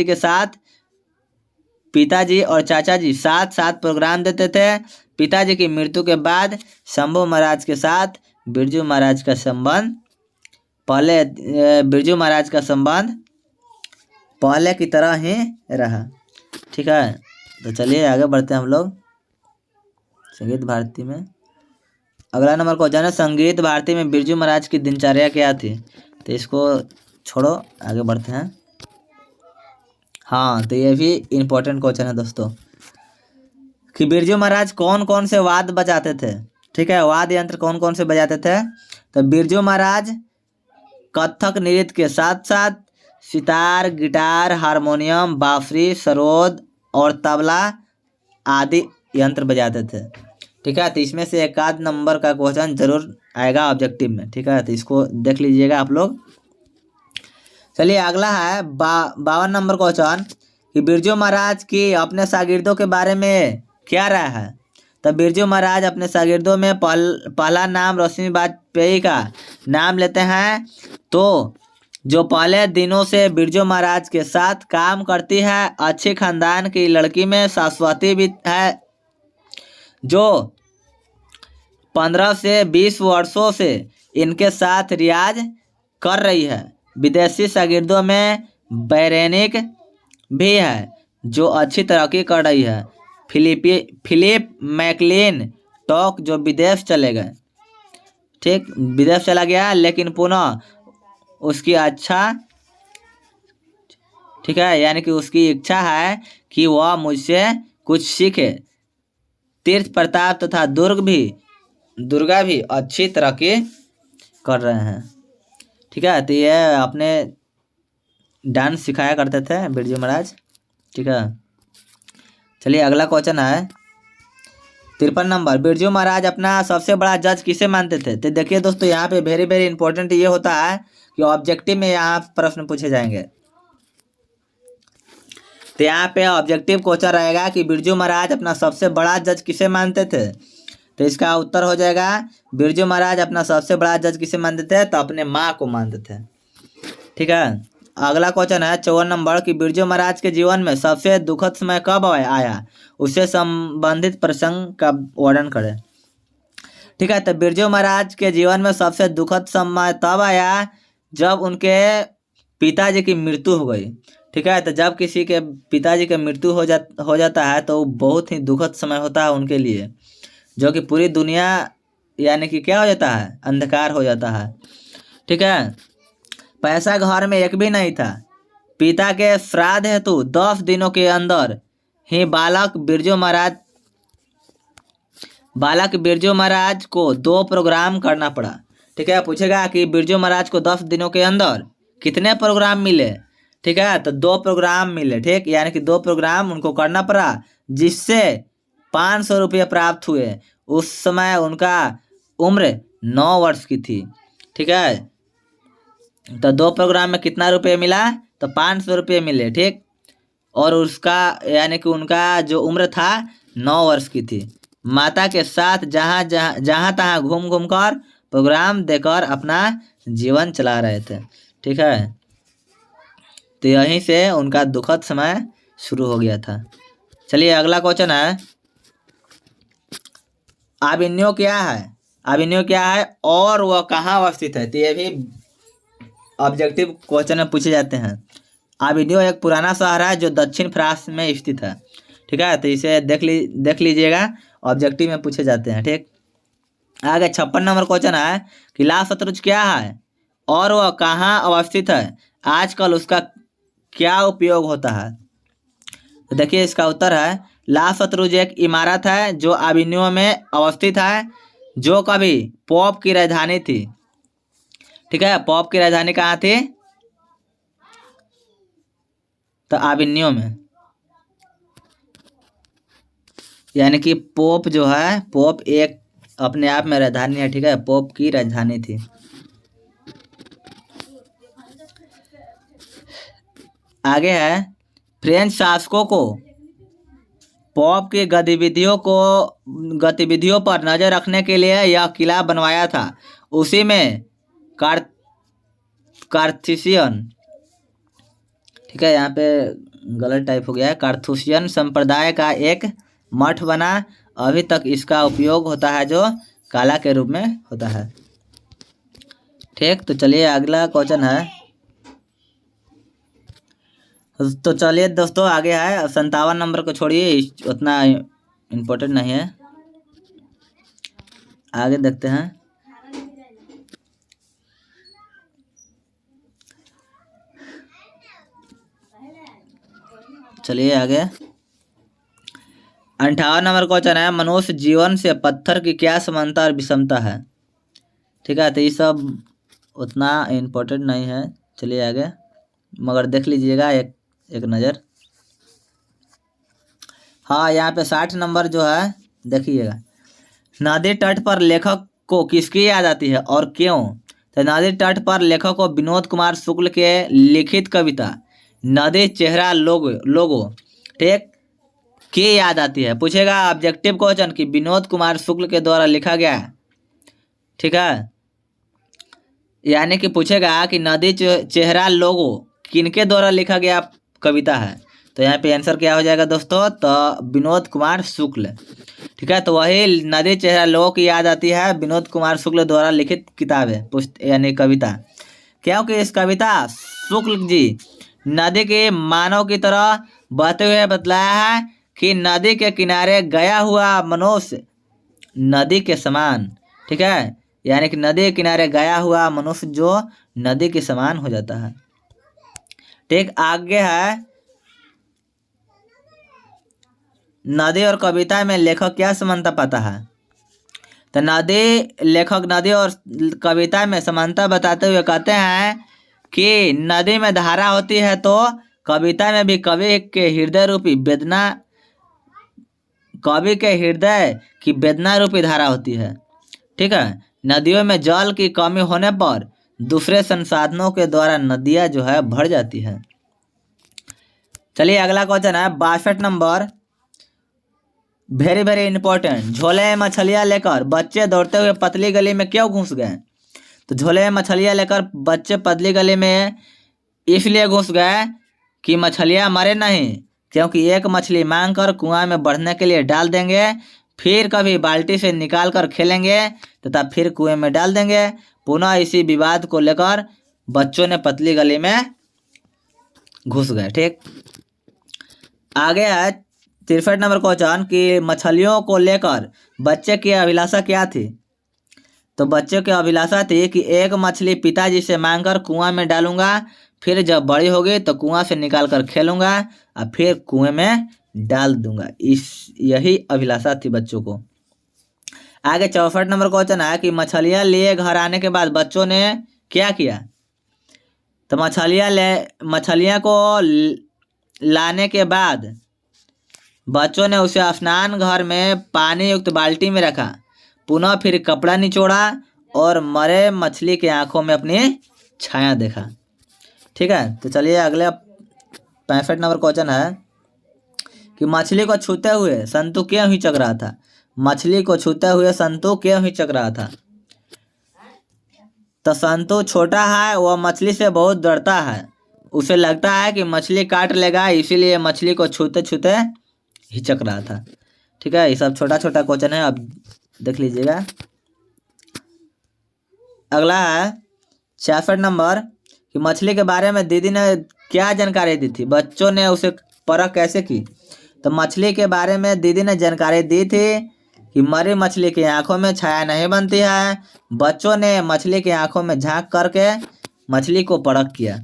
जी साथ साथ प्रोग्राम देते थे। पिताजी की मृत्यु के बाद शंभू महाराज के साथ बिरजू महाराज का संबंध पहले की तरह ही रहा। ठीक है, तो चलिए आगे बढ़ते हैं हम लोग संगीत भारती में। अगला नंबर क्वेश्चन है, संगीत भारती में बिरजू महाराज की दिनचर्या क्या थी? तो इसको छोड़ो, आगे बढ़ते हैं। हाँ, तो ये भी इम्पोर्टेंट क्वेश्चन है दोस्तों कि बिरजू महाराज कौन कौन से वाद्य बजाते थे। ठीक है, वाद्य यंत्र कौन कौन से बजाते थे? तो बिरजू महाराज कथक नृत्य के साथ साथ सितार, गिटार, हारमोनियम, बांसुरी, सरोद और तबला आदि यंत्र बजाते थे। ठीक है, तो इसमें से एक आध नंबर का क्वेश्चन जरूर आएगा ऑब्जेक्टिव में। ठीक है, तो इसको देख लीजिएगा आप लोग। चलिए अगला है 52 नंबर क्वेश्चन कि बिरजू महाराज की अपने शागिर्दों के बारे में क्या राय है? तब बिरजू महाराज अपने शागिर्दों में पहला नाम रोशनी वाजपेयी का नाम लेते हैं। तो जो पहले दिनों से बिरजू महाराज के साथ काम करती है, अच्छे खानदान की लड़की में शाश्वती भी है, जो 15 से 20 वर्षों से इनके साथ रियाज कर रही है। विदेशी शागिर्दों में बैरेनिक भी है जो अच्छी तरक्की कर रही है। फिलिप मैकलिन टॉक जो विदेश चले गए। ठीक, विदेश चला गया लेकिन पुनः उसकी ठीक है, यानी कि उसकी इच्छा है कि वह मुझसे कुछ सीखे। तीर्थ प्रताप तथा दुर्गा भी अच्छी तरक्की कर रहे हैं। ठीक है, तो ये अपने डांस सिखाया करते थे बिरजू महाराज। ठीक है, चलिए अगला क्वेश्चन है 53 नंबर, बिरजू महाराज अपना सबसे बड़ा जज किसे मानते थे? तो देखिए दोस्तों, यहाँ पे वेरी वेरी इंपॉर्टेंट ये होता है कि ऑब्जेक्टिव में यहाँ प्रश्न पूछे जाएंगे। तो यहाँ पे ऑब्जेक्टिव क्वेश्चन रहेगा कि बिरजू महाराज अपना सबसे बड़ा जज किसे मानते थे? तो इसका उत्तर हो जाएगा बिरजू महाराज अपना सबसे बड़ा जज किसे मानते थे? तो अपने माँ को मानते थे। ठीक है, अगला क्वेश्चन है 54 नंबर कि बिरजू महाराज के जीवन में सबसे दुखद समय कब आया? उससे संबंधित प्रसंग का वर्णन करें। ठीक है, तो बिरजू महाराज के जीवन में सबसे दुखद समय तब आया जब उनके पिताजी की मृत्यु हो गई। ठीक है, तो जब किसी के पिताजी की मृत्यु हो जाता है तो बहुत ही दुखद समय होता है उनके लिए, जो कि पूरी दुनिया यानी कि क्या हो जाता है? अंधकार हो जाता है। ठीक है, पैसा घर में एक भी नहीं था। पिता के श्राद्ध हेतु 10 दिनों के अंदर ही बालक बिरजू महाराज को 2 प्रोग्राम करना पड़ा। ठीक है, पूछेगा कि बिरजू महाराज को 10 दिनों के अंदर कितने प्रोग्राम मिले? ठीक है, तो 2 प्रोग्राम मिले। ठीक, यानी कि 2 प्रोग्राम उनको करना पड़ा, जिससे 500 रुपये प्राप्त हुए। उस समय उनका उम्र 9 वर्ष की थी। ठीक है, तो 2 प्रोग्राम में कितना रुपये मिला? तो 500 रुपये मिले। ठीक, और उसका यानी कि उनका जो उम्र था 9 वर्ष की थी। माता के साथ जहाँ तहाँ घूम कर प्रोग्राम देकर अपना जीवन चला रहे थे। ठीक है, तो यहीं से उनका दुखद समय शुरू हो गया था। चलिए अगला क्वेश्चन है, अभिनव क्या है और वह कहाँ अवस्थित है? तो ये भी ऑब्जेक्टिव क्वेश्चन में पूछे जाते हैं। अभिनव एक पुराना शहर है जो दक्षिण फ्रांस में स्थित है। ठीक है, तो इसे देख लीजिएगा, ऑब्जेक्टिव में पूछे जाते हैं। ठीक, आगे 56 नंबर क्वेश्चन है कि लाल शतरंज क्या है और वह कहाँ अवस्थित है? आजकल उसका क्या उपयोग होता है? तो देखिए इसका उत्तर है लाल शतरंज एक इमारत है जो अभिनव में अवस्थित है, जो कभी पोप की राजधानी थी। ठीक है, पोप की राजधानी कहाँ थी? तो अभिनव में। यानी कि पोप जो है, पोप एक अपने आप में राजधानी है। ठीक है, पोप की राजधानी थी। आगे है, फ्रेंच शासकों को पोप की गतिविधियों पर नजर रखने के लिए यह किला बनवाया था। उसी में कार्थीसियन, ठीक है, यहाँ पे गलत टाइप हो गया है, कार्थूसियन संप्रदाय का एक मठ बना। अभी तक इसका उपयोग होता है जो कला के रूप में होता है। ठीक, तो चलिए अगला क्वेश्चन है। तो चलिए दोस्तों आगे है 57 नंबर को छोड़िए, उतना इम्पोर्टेंट नहीं है, आगे देखते हैं। चलिए आगे 58 नंबर क्वेश्चन है, मनुष्य जीवन से पत्थर की क्या समानता और विषमता है। ठीक है, तो ये सब उतना इम्पोर्टेंट नहीं है। चलिए आगे, मगर देख लीजिएगा एक नज़र। हाँ, यहाँ पे 60 नंबर जो है देखिएगा, नदी तट पर लेखक को किसकी याद आती है और क्यों। तो नदी तट पर लेखक को विनोद कुमार शुक्ल के लिखित कविता नदी चेहरा लोगो ठीक की याद आती है। पूछेगा ऑब्जेक्टिव क्वेश्चन कि विनोद कुमार शुक्ल के द्वारा लिखा गया है। ठीक है, यानी कि पूछेगा कि नदी चेहरा लोगो किनके द्वारा लिखा गया कविता है। तो यहाँ पे आंसर क्या हो जाएगा दोस्तों, तो विनोद कुमार शुक्ल। ठीक है, तो वही नदी चेहरा लोगो की याद आती है विनोद कुमार शुक्ल द्वारा लिखित किताब है, यानी कविता। क्योंकि इस कविता शुक्ल जी नदी के मानव की तरह बहते हुए बतलाया है कि नदी के किनारे गया हुआ मनुष्य नदी के समान, ठीक है, यानी कि नदी के किनारे गया हुआ मनुष्य जो नदी के समान हो जाता है। ठीक, आगे है नदी और कविता में लेखक क्या समानता पाता है। तो लेखक नदी और कविता में समानता बताते हुए कहते हैं कि नदी में धारा होती है तो कविता में भी कवि के हृदय की वेदना रूपी धारा होती है। ठीक है, नदियों में जल की कमी होने पर दूसरे संसाधनों के द्वारा नदियां जो है भर जाती है। चलिए अगला क्वेश्चन है 62 नंबर, वेरी वेरी इंपॉर्टेंट। झोले में मछलियां लेकर बच्चे दौड़ते हुए पतली गली में क्यों घुस गए। तो झोले में मछलियां लेकर बच्चे पतली गली में इसलिए घुस गए कि मछलियां मरे नहीं, क्योंकि एक मछली मांग कर कुआं में बढ़ने के लिए डाल देंगे, फिर कभी बाल्टी से निकाल कर खेलेंगे तथा फिर कुएं में डाल देंगे। पुनः इसी विवाद को लेकर बच्चों ने पतली गली में घुस गए। ठीक, आगे है 63 नंबर क्वेश्चन कि मछलियों को लेकर बच्चे की अभिलाषा क्या थी। तो बच्चे की अभिलाषा थी कि एक मछली पिताजी से मांगकर कुआं में डालूंगा, फिर जब बड़ी होगी तो कुआं से निकाल कर खेलूंगा और फिर कुएं में डाल दूंगा। यही अभिलाषा थी बच्चों को। आगे 64 नंबर क्वेश्चन है कि मछलियां लिए घर आने के बाद बच्चों ने क्या किया। तो मछलियां को लाने के बाद बच्चों ने उसे स्नान घर में पानी युक्त बाल्टी में रखा, पुनः फिर कपड़ा निचोड़ा और मरे मछली के आंखों में अपनी छाया देखा। ठीक है, तो चलिए अगले 65 नंबर क्वेश्चन है कि मछली को छूते हुए संतु क्यों हिचक रहा था। मछली को छूते हुए संतु क्यों हिचक रहा था। तो संतु छोटा है, वह मछली से बहुत डरता है, उसे लगता है कि मछली काट लेगा, इसीलिए मछली को छूते छूते हिचक रहा था। ठीक है, ये सब छोटा छोटा क्वेश्चन है, अब देख लीजिएगा। अगला है 66 नंबर कि मछली के बारे में दीदी ने क्या जानकारी दी थी, बच्चों ने उसे परख कैसे की। तो मछली के बारे में दीदी ने जानकारी दी थी कि मरी मछली की आंखों में छाया नहीं बनती है। बच्चों ने मछली की आंखों में झांक करके मछली को परख किया।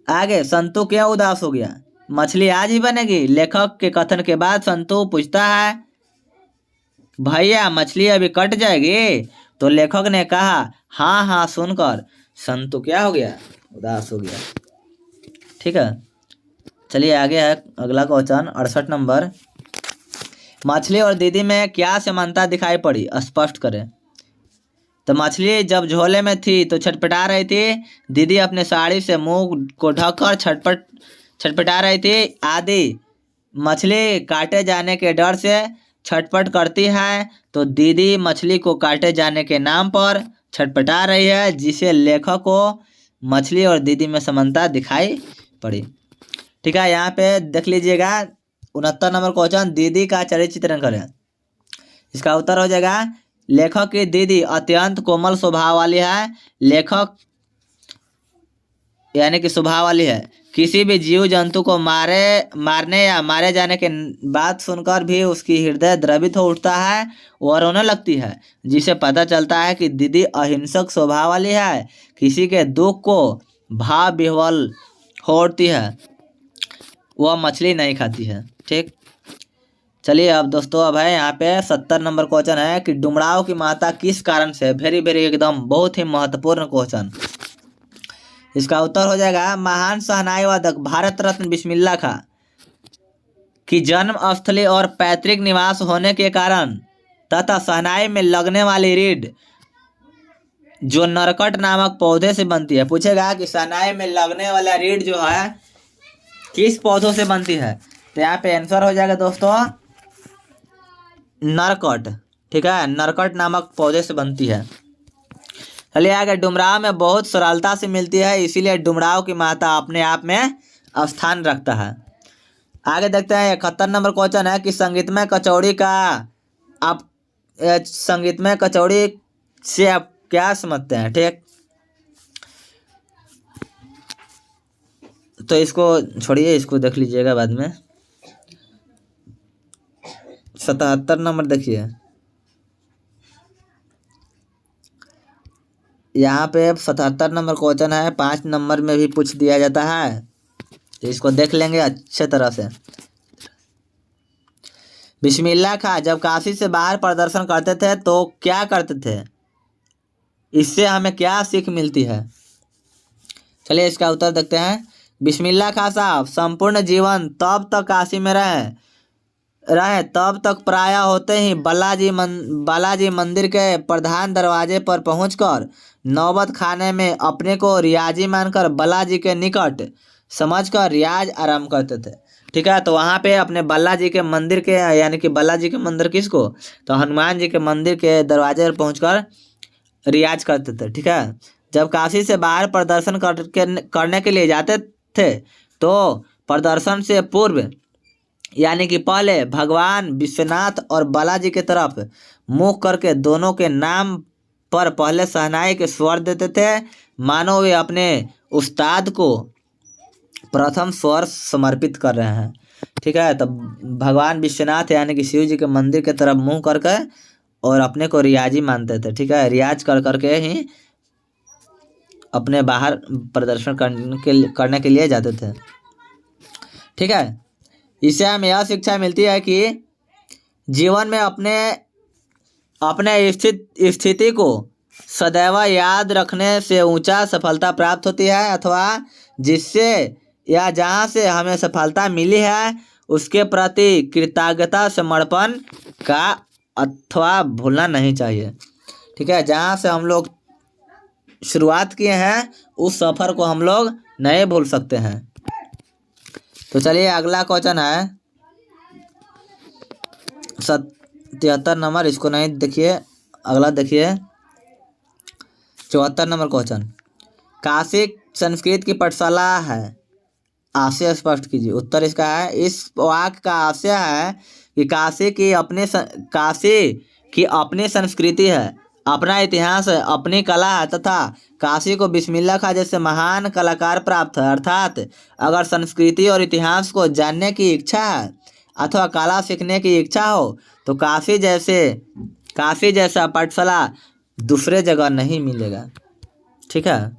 आगे संतु क्यों उदास हो गया, मछली आज ही बनेगी। लेखक के कथन के बाद संतु पूछता है भैया मछली अभी कट जाएगी। तो लेखक ने कहा हाँ हाँ सुनकर संतु क्या हो गया, उदास हो गया। ठीक है, चलिए आगे है अगला क्वेश्चन 68 नंबर, मछली और दीदी में क्या समानता दिखाई पड़ी, स्पष्ट करें। तो मछली जब झोले में थी तो छटपटा रही थी, दीदी अपने साड़ी से मुंह को ढककर छटपटा रही थी आदि। मछली काटे जाने के डर से छटपट करती है, तो दीदी मछली को काटे जाने के नाम पर छटपटा रही है, जिसे लेखक को मछली और दीदी में समानता दिखाई पड़ी। ठीक है, यहाँ पे देख लीजिएगा 69 नंबर क्वेश्चन, दीदी का चरित्र चित्रण करें। इसका उत्तर हो जाएगा लेखक की दीदी अत्यंत कोमल स्वभाव वाली है। लेखक यानी कि स्वभाव वाली है। किसी भी जीव जंतु को मारने या मारे जाने के बात सुनकर भी उसकी हृदय द्रवित हो उठता है और रोने लगती है, जिसे पता चलता है कि दीदी अहिंसक स्वभाव वाली है। किसी के दुख को भाव विह्वल हो उठती है, वह मछली नहीं खाती है। ठीक, चलिए अब दोस्तों अब है यहाँ पे 70 नंबर क्वेश्चन है कि डुमराव की माता किस कारण से, वेरी वेरी एकदम बहुत ही महत्वपूर्ण क्वेश्चन। इसका उत्तर हो जाएगा महान शहनाई वादक भारत रत्न बिस्मिल्लाह खां की जन्म स्थली और पैतृक निवास होने के कारण तथा शहनाई में लगने वाली रीढ़ जो नरकट नामक पौधे से बनती है। पूछेगा कि शहनाई में लगने वाला रीढ़ जो है किस पौधों से बनती है, तो यहाँ पे आंसर हो जाएगा दोस्तों नरकट। ठीक है, नरकट नामक पौधे से बनती है। चलिए आगे, डुमराव में बहुत सरलता से मिलती है, इसीलिए डुमराव की माता अपने आप में स्थान रखता है। आगे देखते हैं 71 नंबर क्वेश्चन है कि संगीतमय कचौड़ी का आप संगीतमय कचौड़ी से आप क्या समझते हैं। ठीक, तो इसको छोड़िए, इसको देख लीजिएगा बाद में। 77 नंबर देखिए, यहाँ पे 77 नंबर क्वेश्चन है, 5 नंबर में भी पूछ दिया जाता है, तो इसको देख लेंगे अच्छे तरह से। बिस्मिल्लाह खां जब काशी से बाहर प्रदर्शन करते थे तो क्या करते थे, इससे हमें क्या सीख मिलती है। चलिए इसका उत्तर देखते हैं। बिस्मिल्लाह खां साहब संपूर्ण जीवन तब तक काशी में रहे तब तक प्रायः होते ही बालाजी मंदिर के प्रधान दरवाजे पर पहुंचकर नौबत खाने में अपने को रियाजी मानकर बालाजी के निकट समझकर रियाज आरंभ करते थे। ठीक है, तो वहाँ पे अपने बालाजी के मंदिर के, यानी कि बालाजी के मंदिर किसको, तो हनुमान जी के मंदिर के दरवाजे पर पहुंचकर रियाज करते थे। ठीक है, जब काशी से बाहर प्रदर्शन करने के लिए जाते थे तो प्रदर्शन से पूर्व यानी कि पहले भगवान विश्वनाथ और बालाजी की तरफ मुख करके दोनों के नाम पर पहले शहनाई के स्वर देते थे, मानो वे अपने उस्ताद को प्रथम स्वर समर्पित कर रहे हैं। ठीक है, तब भगवान विश्वनाथ यानी कि शिव जी के मंदिर की तरफ मुंह करके और अपने को रियाजी मानते थे। ठीक है, रियाज कर करके ही अपने बाहर प्रदर्शन करने के लिए जाते थे। ठीक है, इससे हमें यह शिक्षा मिलती है कि जीवन में अपने स्थिति को सदैव याद रखने से ऊंचा सफलता प्राप्त होती है, अथवा जिससे या जहां से हमें सफलता मिली है उसके प्रति कृतज्ञता समर्पण का अथवा भूलना नहीं चाहिए। ठीक है, जहां से हम लोग शुरुआत किए हैं उस सफ़र को हम लोग नहीं भूल सकते हैं। तो चलिए अगला क्वेश्चन है 73 नंबर, इसको नहीं देखिए, अगला देखिए 74 नंबर क्वेश्चन। काशी संस्कृत की पाठशाला है, आशय स्पष्ट कीजिए। उत्तर इसका है, इस वाक्य का आशय है कि काशी की अपनी संस्कृति है, अपना इतिहास है, अपनी कला है तथा काशी को बिस्मिल्लाह खां जैसे महान कलाकार प्राप्त है। अर्थात अगर संस्कृति और इतिहास को जानने की इच्छा है अथवा कला सीखने की इच्छा हो तो काशी जैसा पाठशाला दूसरे जगह नहीं मिलेगा। ठीक है,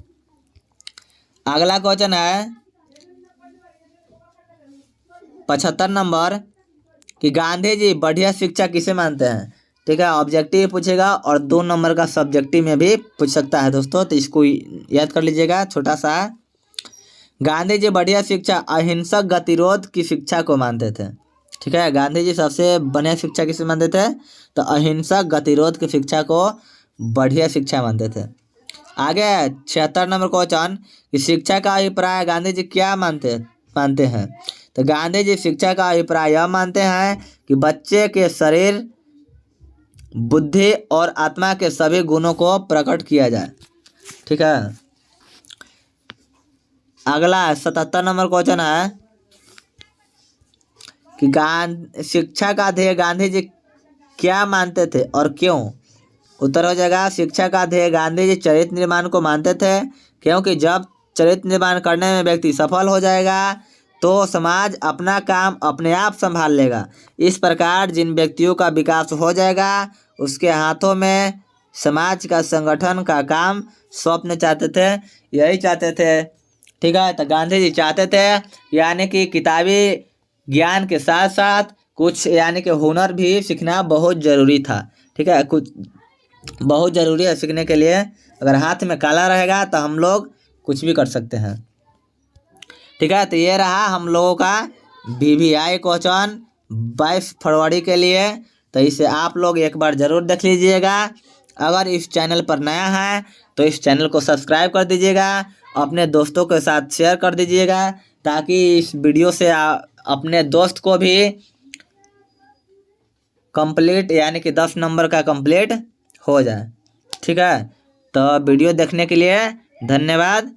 अगला क्वेश्चन है 75 नंबर कि गांधी जी बढ़िया शिक्षा किसे मानते हैं। ठीक है, ऑब्जेक्टिव पूछेगा और 2 नंबर का सब्जेक्टिव में भी पूछ सकता है दोस्तों, तो इसको याद कर लीजिएगा छोटा सा। गांधी जी बढ़िया शिक्षा अहिंसक गतिरोध की शिक्षा को मानते थे। ठीक है, गांधी जी सबसे बढ़िया शिक्षा किसे मानते थे, तो अहिंसक गतिरोध की शिक्षा को बढ़िया शिक्षा मानते थे। आगे 76 नंबर क्वेश्चन कि शिक्षा का अभिप्राय गांधी जी क्या मानते हैं। तो गांधी जी शिक्षा का अभिप्राय यह मानते हैं कि बच्चे के शरीर, बुद्धि और आत्मा के सभी गुणों को प्रकट किया जाए। ठीक है, अगला 77 नंबर क्वेश्चन है कि शिक्षा का ध्येय गांधी जी क्या मानते थे और क्यों। उत्तर हो जाएगा शिक्षा का ध्येय गांधी जी चरित्र निर्माण को मानते थे, क्योंकि जब चरित्र निर्माण करने में व्यक्ति सफल हो जाएगा तो समाज अपना काम अपने आप संभाल लेगा। इस प्रकार जिन व्यक्तियों का विकास हो जाएगा उसके हाथों में समाज का संगठन का काम सौंपने चाहते थे, यही चाहते थे। ठीक है, तो गांधी जी चाहते थे यानी कि किताबी ज्ञान के साथ साथ कुछ यानी कि हुनर भी सीखना बहुत ज़रूरी था। ठीक है, कुछ बहुत ज़रूरी है सीखने के लिए। अगर हाथ में काला रहेगा तो हम लोग कुछ भी कर सकते हैं। ठीक है, तो ये रहा हम लोगों का VVI क्वेश्चन 22 फरवरी के लिए। तो इसे आप लोग एक बार ज़रूर देख लीजिएगा। अगर इस चैनल पर नया है तो इस चैनल को सब्सक्राइब कर दीजिएगा, अपने दोस्तों के साथ शेयर कर दीजिएगा, ताकि इस वीडियो से अपने दोस्त को भी कंप्लीट यानी कि 10 नंबर का कंप्लीट हो जाए। ठीक है, तो वीडियो देखने के लिए धन्यवाद।